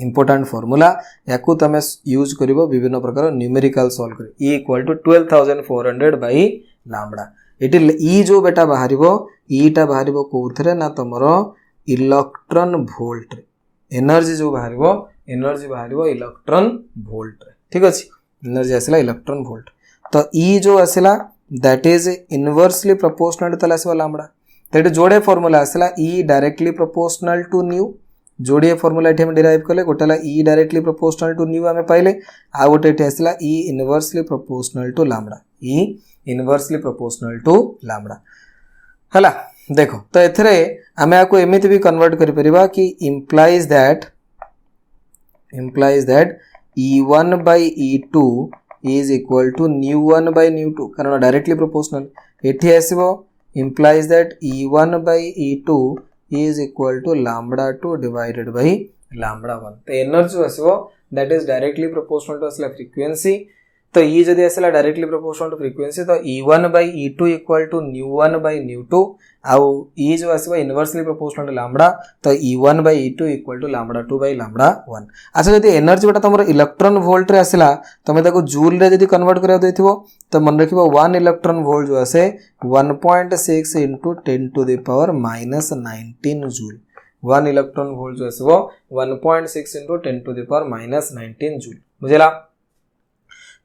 important formula याकू तमे यूज करिवो विभिन्न प्रकार न्यूमेरिकल सॉल्व करी E equal to 12400 by lambda एटी ई जो बेटा बाहरिबो ईटा बाहरिबो कोथरे ना तमरो इलेक्ट्रॉन वोल्ट रे एनर्जी जो बाहरिबो इलेक्ट्रॉन वोल्ट रे ठीक अछि एनर्जी आसला इलेक्ट्रॉन वोल्ट तो ई जो आसला that is inversely proportional to तलासवा लैम्बडा तो ये जोड़े फॉर्मूला आसला E directly proportional to nu जोड़े फॉर्मूला ये डिराइव कले गोटे E directly proportional to nu आम पाइले आ गोटे ये आसला E inversely proportional to lambda E inversely proportional to lambda हला देखो तो एथरे आमे आको एमिति भी कन्वर्ट करि परिबा कि implies that e1 by e2 is equal to nu1 by nu2 कारण डायरेक्टली प्रोपोर्शनल एठी आसीबो implies that e1 by e2 is equal to lambda 2 divided by lambda 1 तो energy आसीबो that is directly proportional to असला frequency तो ये जदि आसला directly proportional to frequency तो e1 by e2 equal to nu1 by nu2 आउ ई जो आसीबो इनवर्सली प्रोपोर्शनल टू लैम्बडा तो e1 by e2 equal to lambda 2 by lambda 1 अच्छा जदि एनर्जी बटा तमरो इलेक्ट्रॉन वोल्ट रे आसला तमे ताको जूल रे जदि कन्वर्ट करिया देथिबो तो मन रखिबो 1 इलेक्ट्रॉन वोल्ट जो आसे 1.6 into 10 to the power minus 19 joule 1 electron volt जो आसीबो 1.6 into 10 to the power minus 19 joule बुझला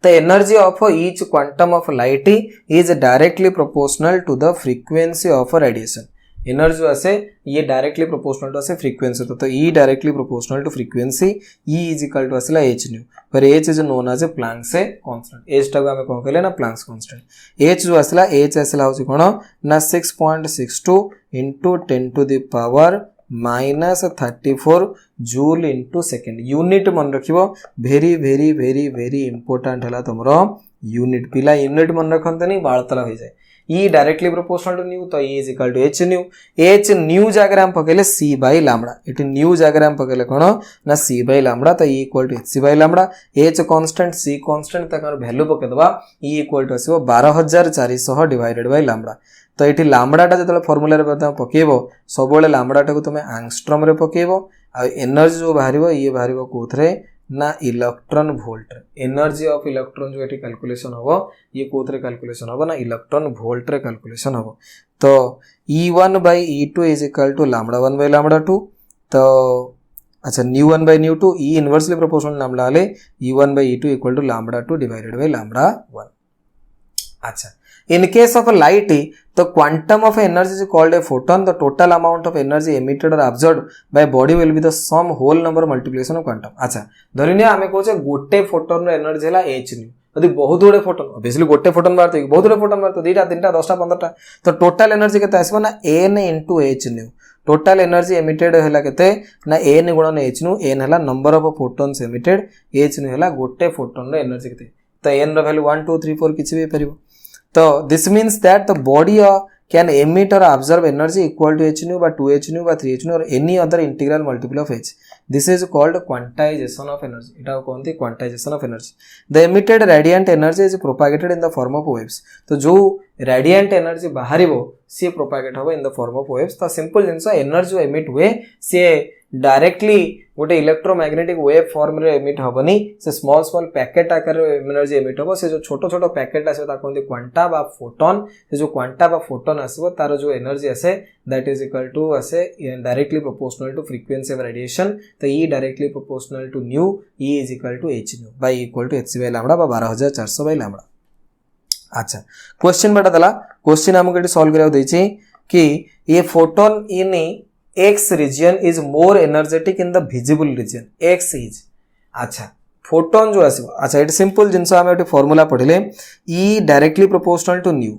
The energy of each quantum of light is directly proportional to the frequency of radiation. Energy ऐसे ये directly proportional to ऐसे frequency तो E directly proportional to frequency E is equal to ऐसे ला h nu पर h is known as a Planck's constant. h टाको हमें कौन कहले ना Planck's constant. h जो ऐसे ला h ऐसे ला होची कौन ना 6.62 into 10 to the power minus 34 joule into second unit मन रखिबो भेरी भेरी भेरी भेरी इंपोर्टेंट है तुमरो यूनिट पिला यूनिट मन रखते नहीं बालतला हो जाए E directly proportional to nu तो E is equal to h nu जगह हम पकेले c by lambda it nu जगह हम पकेले कोन ना सी बाय लैम्बडा तो E equal to h c by lambda h constant c constant तकर वैल्यू पके दबा ई इक्वल टू आसीबो 12400 डिवाइडेड बाय लैम्बडा तो ये लैम्बडा जो फॉर्मूला पकेब सब लैम्बडा टाक तुम आंगस्ट्रम रे पकेब आ एनर्जी जो बाहर ये बाहर कौथे ना electron volt energy of electron जो ये कैलकुलेशन हम ये कौथे कैलकुलेशन हम ना इलेक्ट्रॉन वोल्ट रे कैलकुलेशन हम तो E1 by E2 is equal to lambda 1 by lambda 2 तो अच्छा nu1 by nu2 E inversely proportional lambda ले E1 by E2 equal to lambda 2 divided by lambda 1 अच्छा in case of a light the quantum of energy is called a photon the total amount of energy emitted or absorbed by body will be the sum whole number multiplication of quantum अच्छा धरिनिया आमे कहछे गोटे photon रो energy हला h new यदि बहुत गुडे photon obviously गोटे photon बारते बहुत गुडे फोटोन बारते दुईटा तीनटा 10टा 15टा तो टोटल एनर्जी केते आसीबो ना n into h new total energy emitted हला केते ना n गुणन h न्यू n हला number of photons emitted h new हला गोटे फोटोन रो एनर्जी केते तो n रो वैल्यू 1 2 3 4 किछि भी परिबो तो this means that the body can emit or absorb energy equal to h nu by 2h nu by 3h nu or any other integral multiple of h. This is called quantization of energy. इटा कहते quantization of energy. The emitted radiant energy is propagated in the form of waves. तो जो radiant energy बाहरिबो सी propagate होबो इन the form of waves तो simple जिंस energy emit हुए see directly गोटे electromagnetic wave form रे emit होबनी से स्मॉल स्मॉल पैकेट आकार रे एनर्जी एमिट होबो से जो छोटो छोटो पैकेट आसे ता कहते क्वांटा बा फोटोन से जो क्वांटा बा फोटोन आसीबो तार जो एनर्जी आसे दैट इज इक्वल टू आसे directly proportional to frequency of radiation तो E directly proportional to nu E is equal to h nu by equal to h by lambda बा 12400 by lambda अच्छा question बेटा दला question हमको eighty solve करिया दैछि कि ये photon in x region is more energetic in the visible region x is अच्छा फोटोन जो आसीबो अच्छा एटी सिंपल जिंस हम एटी फार्मूला पढिले e directly proportional to nu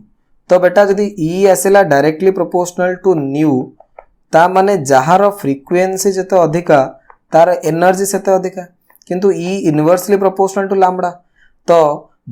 तो बेटा जदी e आसेला डायरेक्टली प्रोपोर्शनल टू न्यू ता माने जहार फ्रीक्वेंसी जते अधिका तार एनर्जी सेते अधिका किंतु e inversely proportional to lambda तो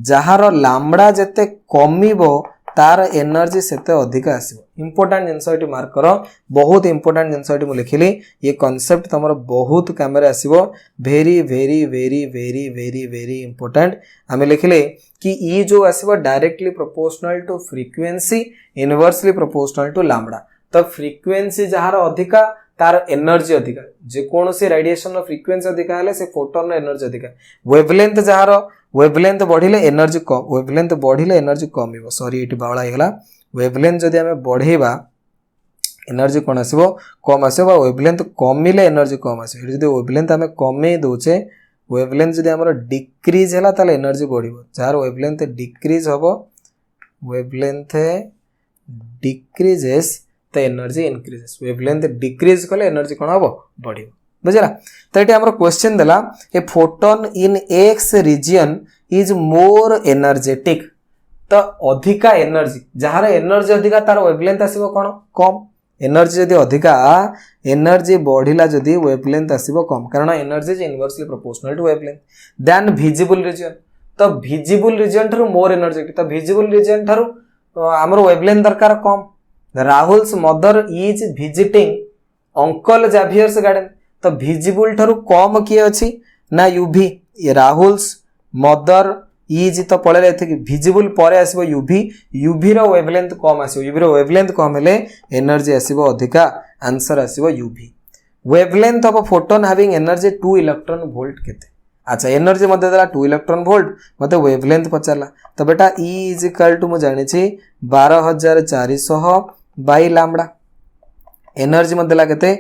जहार लैम्बडा जते कमिबो तार एनर्जी सेते अधिका आसीबो इंपोर्टेंट जिंस एटी मार्क करो बहुत इंपोर्टेंट जिंस एटी मु लिखिली ये कांसेप्ट तमरो बहुत कैमरा आसीबो very very very very very very important हमें लिखिले कि ई जो आसीबो directly proportional to frequency inversely proportional to lambda तो फ्रीक्वेंसी जहार अधिका तार एनर्जी अधिका जे कोनोसी रेडिएशन रो फ्रीक्वेंसी अधिका हले से फोटोन रो एनर्जी अधिका वेवलेंथ जहार वेवलेंथ बढ़िले एनर्जी कम वेवलेंथ बढ़िले एनर्जी कमिबो सॉरी एटी बावळा हेगला वेवलेंथ जदि हमें बढ़ेबा एनर्जी कोन आसीबो कम आसीबो वेवलेंथ कमिले एनर्जी कम आसीबो एटी जदि वेवलेंथ हमें कमे दोचे वेवलेंथ जदि हमर डिक्रीज हला ताले एनर्जी बढ़िबो जार वेवलेंथ डिक्रीज होबो वेवलेंथ डिक्रीजेस तो एनर्जी इंक्रीजेस वेवलेंथ डिक्रीज कले एनर्जी कौन हम बढ़ बुझला। तो ये आम क्वेश्चन देला a photon in X region is more energetic तो अधिका एनर्जी जार एनर्जी अधिका तार वेवलेंथ आसीबो कोन कम एनर्जी जदि अधिका एनर्जी बढ़िला जदि वेवलेंथ आसीबो कम कारण energy is inversely proportional to wavelength then visible region तो विजिबल रीजन थारु मोर एनर्जेटिक तो विजिबल रीजन थारु हमर वेवलेंथ दरकार कम। Rahul's mother is visiting uncle Xavier's garden तो विजिबल ठारू कम किए अच्छी ना यूवी राहुल्स मदर इज तो पड़े रहे विजिबल पर आसो यूवी यूवी रो वेवलेंथ कम आसो यूवी रो वेवलेंथ कम हेले एनर्जी आसो अधिका आंसर आसो UV. Wavelength of photon having energy 2 electron volt केते अच्छा एनर्जी मत देला 2 इलेक्ट्रॉन वोल्ट मत वेवलेंथ पचारला तो बेटा E इज इक्वल टू मु जानि छी 12400 बाय लैम्बडा एनर्जी मत देला केते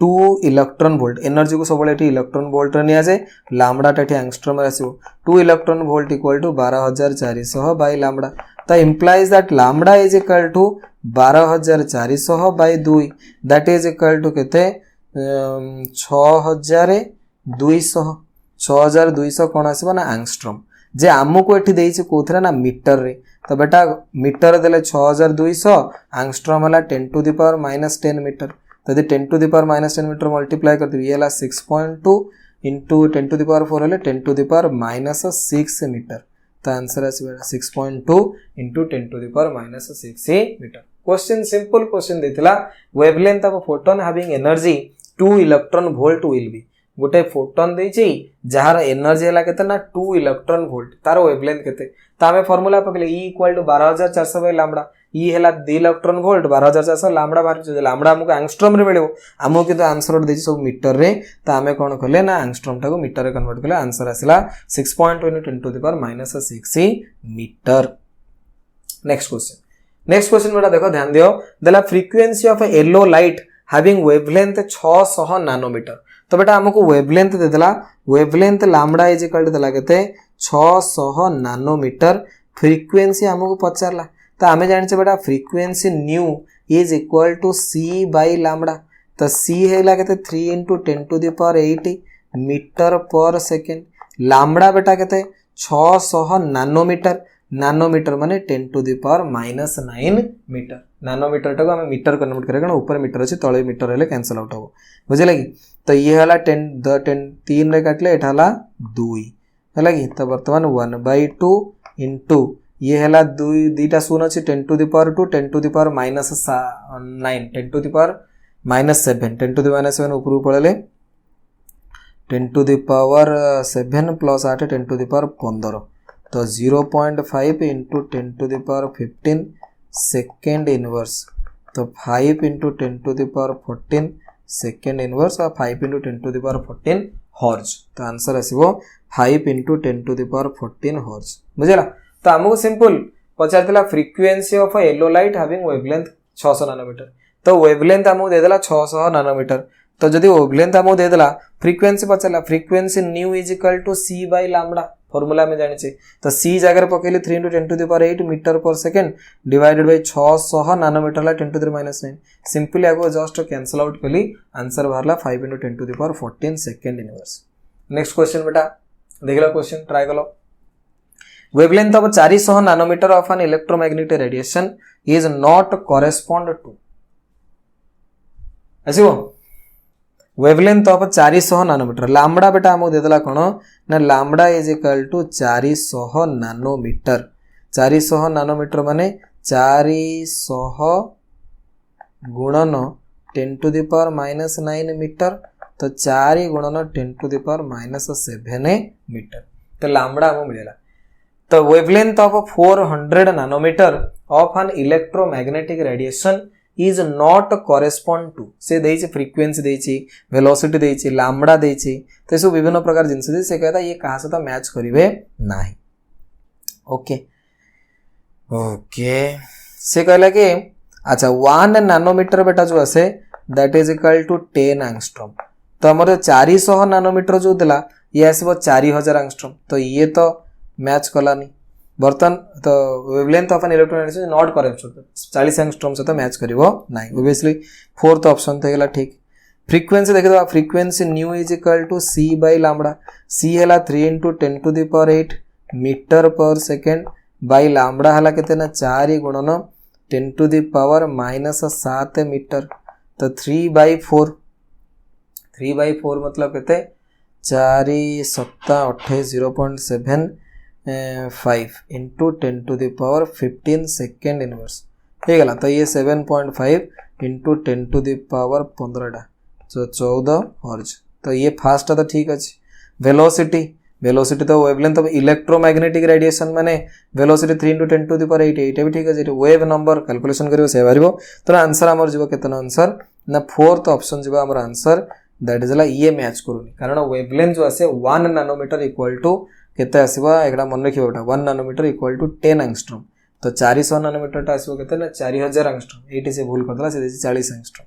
2 इलेक्ट्रॉन वोल्ट एनर्जी को सब इलेक्ट्रॉन वोल्ट रे निया जाए लैम्बडा टा एंगस्ट्रॉम रे आसीबो 2 electron volt equal to 12400 by lambda तो implies that lambda is equal to 12400 by 2 that is equal to केते 6200 कौन आसो ना एंगस्ट्रॉम जे आमको ये देइछि कोथरे ना मीटर रे तो बेटा मीटर देले 6200 एंगस्ट्रॉम हला 10 टू द पावर -10 मीटर तो यदि 10 to the power -10 meter multiply कर देबी हला 6.2 इंटू 10 टू द पावर 4 हले 10 टू द पावर -6 मीटर तो आंसर आसीबा 6.2 into 10 to the power -6 metre. Question simple question देथिला wavelength of photon having energy 2 electron volt will be गोटे photon देछि जहार एनर्जी हला केते ना 2 इलेक्ट्रॉन वोल्ट तार वेवलेंथ केते त हमें फार्मूला पकले E equal to 12400 by lambda E हला 2 इलेक्ट्रॉन वोल्ट 12400 लैम्बडा बाहर छ लैम्बडा हमको एंगस्ट्रॉम रे मिलबो हमको किंतु आंसर देछि सब मीटर रे त हमें कोन कले ना एंगस्ट्रॉम टाको मीटर रे कन्वर्ट कले आंसर आसिला 6.2 * 10 to the power -6 metre. Next question बेटा देखो ध्यान दियो देला frequency of yellow light having wavelength 600 nanometre तो बेटा हमको वेवलेंथ दे देला wavelength lambda is equal to देला केते 600 नैनोमीटर फ्रीक्वेंसी हमको पचारला तो आमे जानि छ बेटा frequency nu is equal to c by lambda तो c हेला केते 3 * 10 to the power 8 metre per second lambda बेटा केते 600 नैनोमीटर माने 10 to the power -9 meter nanometer टाको हम मीटर कन्वर्ट करे कारण ऊपर मीटर अछि तळे मीटर हेले कैंसिल आउट हो बुझले कि तो ये हला 10 3 रे काटले एटा हला 2 हला कि तो वर्तमान 1/2 इनटू ये हला 2 दीटा शून्य अछि 10 to the power 2 10 to the power -9 10 to the power -7 10 to the power -7 ऊपर पळले 10 to the power 7 plus 8 10 to the power 15 तो 0.5 into 10 to the power 15 second inverse तो 5 into 10 to the power 14 second inverse और 5 into 10 to the power 14 hertz तो answer आसीबो 5 into 10 to the power 14 hertz बुझला। तो हमको सिंपल पचारतला frequency of yellow light having wavelength 600 nanometre तो wavelength हमको दे देला 600 नैनोमीटर तो जदि वेवलेंथ हमको दे देला फ्रीक्वेंसी पचारला frequency nu is equal to c by lambda formula में जानि छै तो c जगह पकेली 3 * 10 to the power 8 metre per second divided by 600 nanometre ला 10 टू द पावर -9 सिंपली आगो जस्ट कैंसिल आउट कली आंसर बाहरला 5 * 10 to the power 14 second inverse. Next question बेटा देखला क्वेश्चन ट्राई करो wavelength of 400 nanometer of an electromagnetic radiation is not correspond to आसीबो wavelength of 400 nanometre lambda बेटा हमको दे देला कोन ना lambda is equal to 400 nanometre 400 nanometre माने 400 गुणन 10 टू द पावर -9 मीटर तो 4 गुणन 10 टू द पावर -7 मीटर तो लैम्बडा हमको मिलेला। तो wavelength of 400 nanometer of an electromagnetic radiation is not correspond to से देछि फ्रीक्वेंसी देछि वेलोसिटी देछि लैम्बडा देछि तो सब विभिन्न प्रकार जिंस दे से कहता ये कहा सहित मैच करिवे नाही ओके से कहला कि अच्छा 1 नैनोमीटर बेटा जो आसे that is equal to 10 angstrom तो हमर 400 नैनोमीटर जो देला ये आसीबो 4000 एंगस्ट्रॉम तो ये तो मैच कलानी बर्तन तो wavelength of an electromagnetic not correct 40 angstrom से तो मैच करिवो नाही ऑब्वियसली फोर्थ ऑप्शन तो गेला ठीक फ्रीक्वेंसी देखि दो frequency nu is equal to c by lambda c हला 3 * 10⁻8 metre per second by lambda हला केते ना 4 गुणन 10⁻⁻7 मीटर तो 3/4 मतलब केते 4 7 28 0.75 इंटू 10⁻15 सेकेंड इनवर्स हो गला तो ये 7.5 इंटू 10⁻15 जो 14 हर्ज तो ये फास्ट तो ठीक अच्छे वेलोसिटी तो वेवलेंथ ऑफ इलेक्ट्रोमैग्नेटिक रेडिएशन माने वेलोसिटी 3 * 10⁸ एटा भी ठीक अच्छे वेव नंबर कैलकुलेशन करियो से बारिबो तो आंसर हमर जीवो केतना आंसर ना फोर्थ ऑप्शन जीवो हमर आंसर दैट इज ला ये मैच करूनी कारण वेवलेंथ जो आसे 1 नैनोमीटर इक्वल टू केते आसीबा एकडा मन रखियो बेटा 1 नैनोमीटर इक्वल टू 10 एंगस्ट्रॉम तो 400 नैनोमीटर टा आसीबो केते ना 4000 एंगस्ट्रॉम एटी से भूल करदला से 40 एंगस्ट्रॉम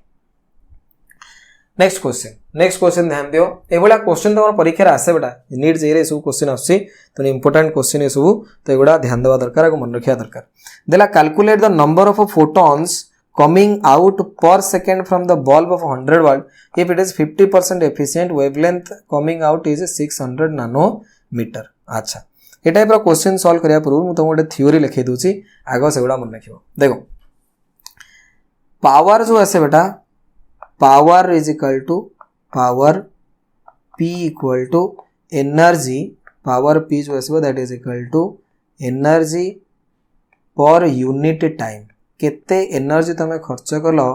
नेक्स्ट क्वेश्चन ध्यान दियो एबोला क्वेश्चन तो परीक्षा आसे बेटा नीट जे रे सब क्वेश्चन आसी तो इंपोर्टेंट क्वेश्चन ए सब तो एगुडा ध्यान देवा दरकार को मन रखिया दरकार देला calculate the number of photons coming out per second from the bulb of 100 watt if it is 50% efficient wavelength coming out is 600 nanometer अच्छा ए टाइप रो क्वेश्चन सॉल्व करिया पूर्व मु तुम गोटे थ्योरी लिखै दूची आगो सेगुडा मन रखियो देखो पावर जो आसे बेटा power is equal to power p equal to energy power p जो आसे that is equal to energy per unit time केते एनर्जी तमे खर्च कलो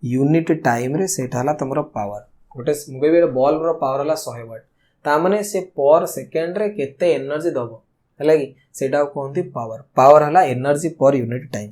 यूनिट टाइम रे सेटा हला तमरो पावर गोटे मुगे बल्ब रो पावर हला 100 वाट ता माने से पर सेकंड रे केते एनर्जी दबो हला कि सेटा कोनती पावर हला एनर्जी पर यूनिट टाइम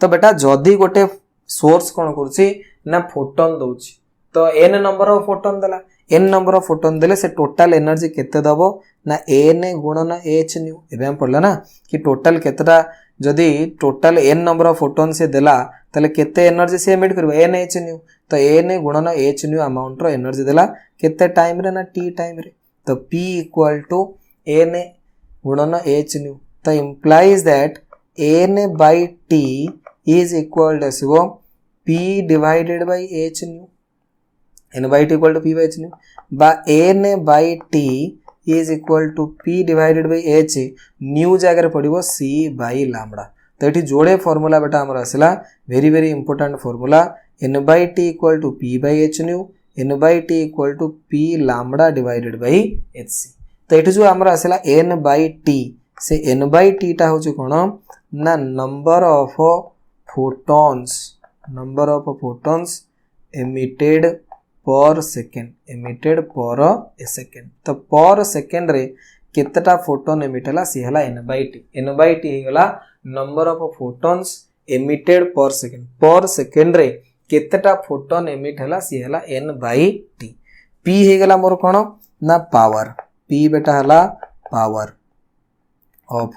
तो बेटा जदी गोटे सोर्स कोन करछि ना फोटोन दोछि तो n नंबर ऑफ फोटोन देला n नंबर ऑफ फोटोन देले से टोटल एनर्जी केते दबो ना n गुणन h न्यू एबे हम पढ़ला ना कि टोटल केतरा जदि total n number of photon से देला तले केते एनर्जी से एमिट करबो n h न्यू तो n गुणन h न्यू अमाउंट रो एनर्जी देला केते टाइम रे ना t टाइम रे तो p इक्वल टू n गुणन h न्यू तो implies that n by t is equal to p divided by h nu n by t equal to p by h nu बा n by t is equal to p divided by h nu जगह पड़िबो c by lambda तो एठी जोड़े formula बेटा हमर आसला very important formula n by t equal to p by h nu n by t equal to p lambda divided by hc तो एठी जो हमर आसला n by t से n by t टा होची कोन ना नंबर ऑफ फोटॉन्स emitted पर सेकेंड तो पर सेकेंड रे केतटा फोटोन एमिट हला सी हला n by t हेगला number of photons emitted per second रे केतटा फोटोन एमिट हला सी हला n by t p हेगला मोर कोन ना पावर p बेटा हला पावर ऑफ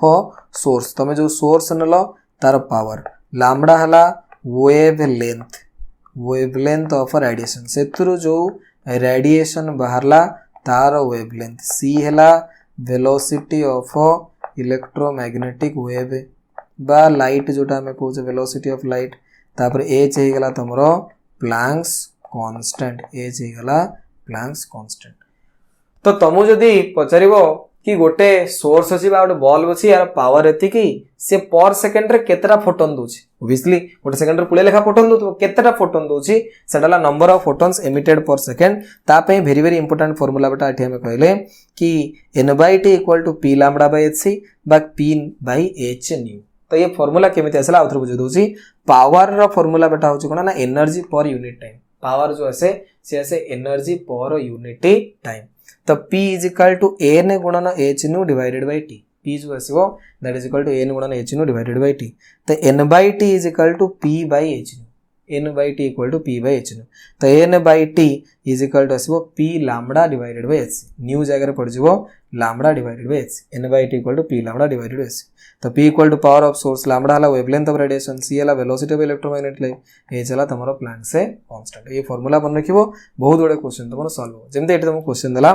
सोर्स तमे जो सोर्स नलो तार पावर लैम्बडा हला वेवलेंथ ऑफ रेडिएशन सेतुरु जो रेडिएशन बाहरला तार वेवलेंथ c हला वेलोसिटी ऑफ इलेक्ट्रोमैग्नेटिक वेव बा लाइट जोटा हमें कहू वेलोसिटी ऑफ लाइट तापर h हे गला तमरो प्लैंक्स कांस्टेंट तो तमु जदी पचारिबो कि गोटे सोर्स अछि बा गोटे बल्ब अछि यार पावर एति कि से पर सेकंड रे केतरा फोटोन दोछि ऑब्वियसली गोटे सेकंड रे पुले लेखा फोटोन दोतो केतरा फोटोन दोछि सेडला number of photons emitted per second ता पे वेरी इंपोर्टेंट फार्मूला बेटा एठी हमें कहले कि n by t equal to p lambda by hc बा p by h न्यू तो ये फार्मूला केमिति आसला आउथर बुझ दोछि पावर रो फार्मूला बेटा होछि कोन ना energy per unit time power जो आसे से आसे एनर्जी पर यूनिट टाइम तो p is equal to n गुणन h nu divided by t p जो आसीबो that is equal to n गुणन h nu divided by t तो n by t is equal to p by h nu n by t equal to p by h nu तो n by t is equal to आसीबो p lambda divided by h nu जगह रे पड़ जिवो lambda divided by h n by t equal to p lambda divided by h तो p equal to power of source lambda हला wavelength of radiation c हला velocity of electromagnetic light h हला तमरो Planck से constant ये formula बन रखिबो बहुत बड़े क्वेश्चन तमरो सॉल्व हो जेमते एठी तम क्वेश्चन दला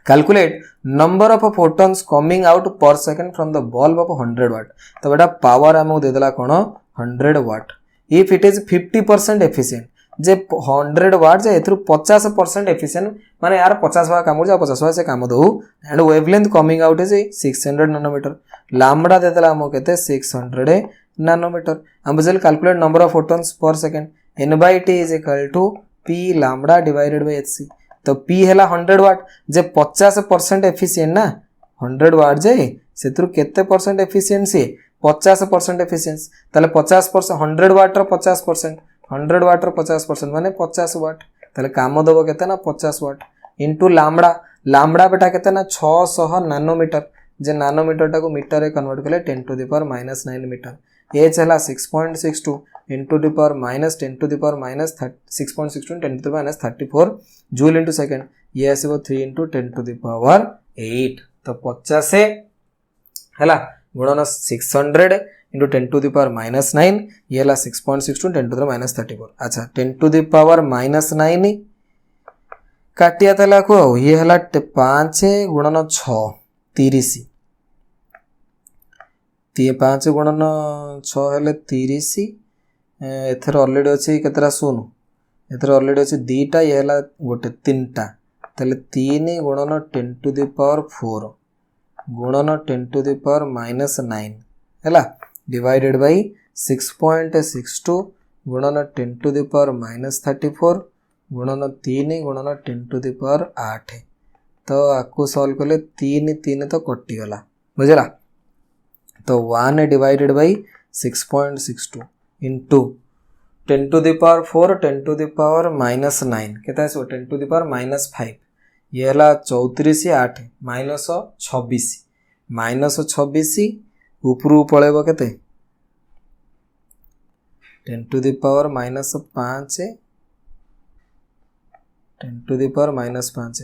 calculate number of photons coming out per second from the bulb of 100 watt. तो बेटा पावर आमको देदेला कौन 100 watt. If it is 50% efficient जे 100 वाट जे एथरु 50% एफिशिएंट माने यार 50 भाग काम कर 50 से काम दो and wavelength coming out is 600 nanometre. Lambda देदेला हमको केते 600 नैनोमीटर। हम बुझल calculate number of photons per second n/t is equal to p lambda divided by hc। तो p हैला 100 वाट जे 50% एफिशिएंट ना 100 वाट जे सेतरु केते परसेंट एफिशिएंसी 50% एफिशिएंसी ताले 50% 100 वाट रो 50% 100 वाट रो 50% माने 50 वाट ताले काम दबो केते ना 50 वाट इनटू लैम्बडा। लैम्बडा बेटा केते ना 600 नैनोमीटर जे नैनोमीटर टा को मीटर रे कन्वर्ट करले 10 to the power -9 meter. H हैला 6.62 into the power minus 10 to the power minus 6.62 10 to the minus 34 joule into second. ये आसो 3 into 10 to the power 8। तो 50 है गुणन 600 into 10 to the power minus 9 ये है 6.62 10 to the minus 34। अच्छा 10 to the power minus 9 काटिया तला को ये है 5 गुणन 6 30 5 गुणन 6 है 30 एथर ऑलरेडी अच्छी केतरा शून एथर ऑलरेडी अच्छी दीटा ये है गोटे 3टा ताले 3 गुणन 10 to the power 4 गुणन 10 to the power minus 9 है डिवाइडेड बाई 6.62 गुणन 10 to the power minus 34 गुणन 3 गुणन 10 to the power 8। तो आपको सॉल्व कले 3 तो कटिगला बुझला। तो 1 divided by 6.62 into 10 to the power 4 10 to the power minus 9 केता है 10 to the power minus 5 ये है 34 8 माइनस 26 ऊपर पड़ेब केते 10 to the power minus 5 10 to the power minus 5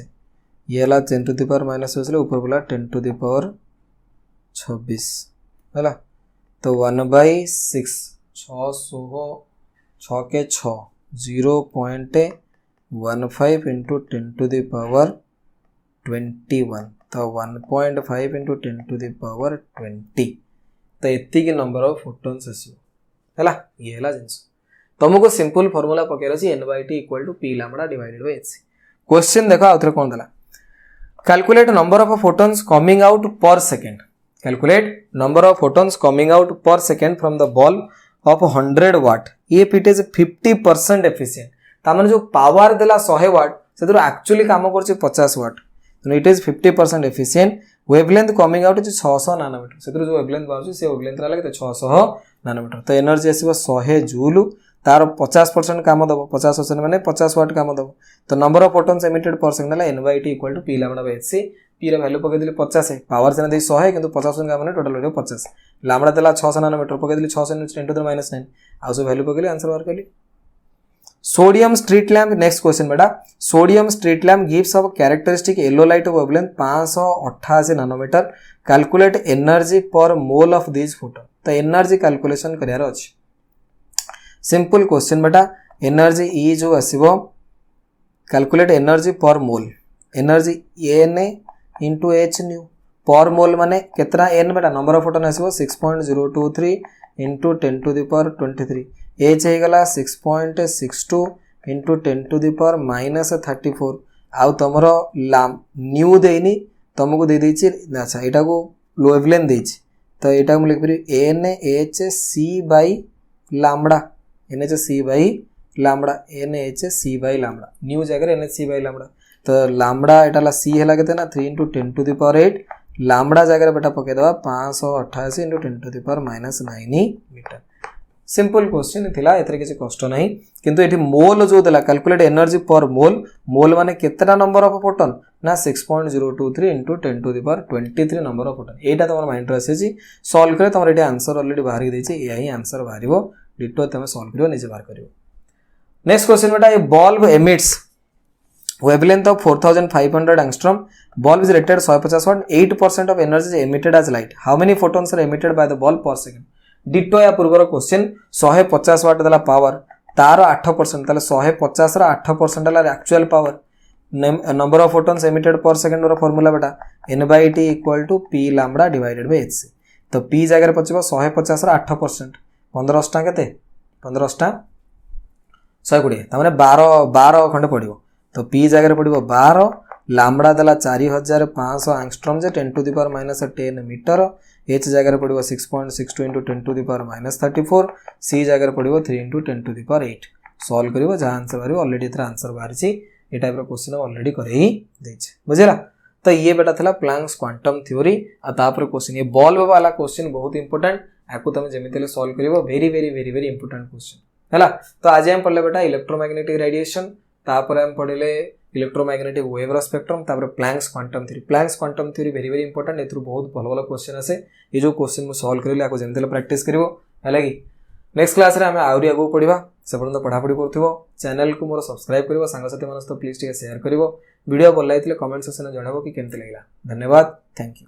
ये है 10 to the power minus ऊपर बोला 10 to the power 26 है। तो 1/6 6 के 6 0.15 इंटू 10 to the power 21। तो 1.5 इंटू 10 to the power 20। तो एति की नंबर ऑफ फोटॉन्स आसो है ये है जिनस। तुमको सिंपल फॉर्मूला पकेर अछि n/t equal to p lambda divided by h। Question देखो आउथरे कोन दला calculate number of photons coming out per second. Calculate number of photons coming out per second from the bulb of 100 watt if it is 50% efficient. तामाने जो power देला 100 वाट सेदरो actually काम करछि 50 watt. तो it is 50% efficient. Wavelength coming out is 600 nanometre सेदरो जो wavelength बाउछि से wavelength रहला केते 600 नैनोमीटर। तो एनर्जी आसीबो 100 जूल तार 50% काम दबो 50% माने 50 वाट काम दबो। तो number of photons emitted per second है n/t equal to p lambda by h। p रे वैल्यू पके दिले 50 पावर से दे 100 किंतु 50% काम माने टोटल हो 50 लैम्बडा देला 600 नैनोमीटर पके दिले 600 * 10 to the minus 9 आ सो वैल्यू पकेली आंसर बाहर कली। Sodium street lamp next question बेटा sodium street lamp gives off characteristic yellow light wavelength 588 nanometre. Calculate energy per mole of this photon. तो एनर्जी कैलकुलेशन करियार अछि सिंपल क्वेश्चन बेटा एनर्जी ई जो आसीबो calculate energy per mole energy N into h nu per mole माने केतना N बेटा number of photon आसीबो 6.023 into 10 to the power 23 H हे गला 6.62 into 10 to the power minus 34 आउ तमरो न्यू देनी तुमको दे देछि। अच्छा एटा को वेवलेंथ देछि तो एटा हम लिख परि N h c by lambda N h c by lambda N h c by lambda nu जगह N h c by lambda. तो लैम्बडा एटा सी हैला केते ना 3 into 10 to the power 8 lambda जगह बेटा पके दबा 588 into 10 to the power minus 9 meter. Simple question थिला एथरे किछि कष्ट नाही किंतु एठी मोल जो देला कैलकुलेट एनर्जी पर मोल मोल माने केतना नंबर ऑफ फोटॉन ना 6.023 into 10 to the power 23 number of photon. एटा तमर माइंड रे आसी सॉल्व करे तमर एठी आंसर ऑलरेडी बाहर ही देछि एही आंसर बाहरिबो डिटो तमे सॉल्व करियो निजे बाहर करियो। नेक्स्ट क्वेश्चन बेटा ए bulb emits wavelength of 4500 angstrom bulb is rated 150 watt 8% of energy is emitted as light how many photons are emitted by the bulb per second। Ditto या पूर्वर question 150 वाट देला power तार 8% ताले 150 रा 8% ला actual power number of photons emitted per second रो formula बेटा n/t equal to p lambda divided by hc। तो p जगह पचिबो 150 रो 8%, 15 टा केते 15 टा 120 तामाने 12 खंड पड़िबो। तो p जगह पड़िबो 12, लैम्बडा देला 4500 एंगस्ट्रॉम जे 10 to the power -10 meter, h जगह पड़िबो 6.62 * 10 टू द पावर -34, c जगह पड़िबो 3 * 10 टू द पावर 8। सॉल्व करिवो जहां आंसर बारिबो ऑलरेडी इथरा आंसर बारिछि ये टाइप रो क्वेश्चन ऑलरेडी करे ही देछि बुझिला। तो ये बेटा थला प्लैंक्स क्वांटम थ्योरी आ तापर क्वेश्चन ये बल्ब वाला क्वेश्चन बहुत इंपोर्टेंट आकु तमे जेमितेले सॉल्व करिवो very very very very important question हैला। तो आज हम पढ़ले बेटा इलेक्ट्रोमैग्नेटिक रेडिएशन, तापर हम पढ़ले इलेक्ट्रोमैग्नेटिक वेव रो स्पेक्ट्रम, तापर Planck's quantum theory. Planck's quantum theory very very important, एथु बहुत भलो भलो क्वेश्चन आसे। ये जो क्वेश्चन मु सॉल्व करिले आकु जेमितेले प्रैक्टिस करिवो हैला कि नेक्स्ट क्लास रे हमें आउरी आगु पढ़िबा। से पर्यंत पढ़ापढ़ी करथिबो, चैनल को मोर सब्सक्राइब करिवो, सांग साथी मानस तो प्लीज टिके शेयर करिवो, वीडियो भल लागितले कमेंट सेक्शन में जणावो कि केमते लागला। धन्यवाद, थैंक यू।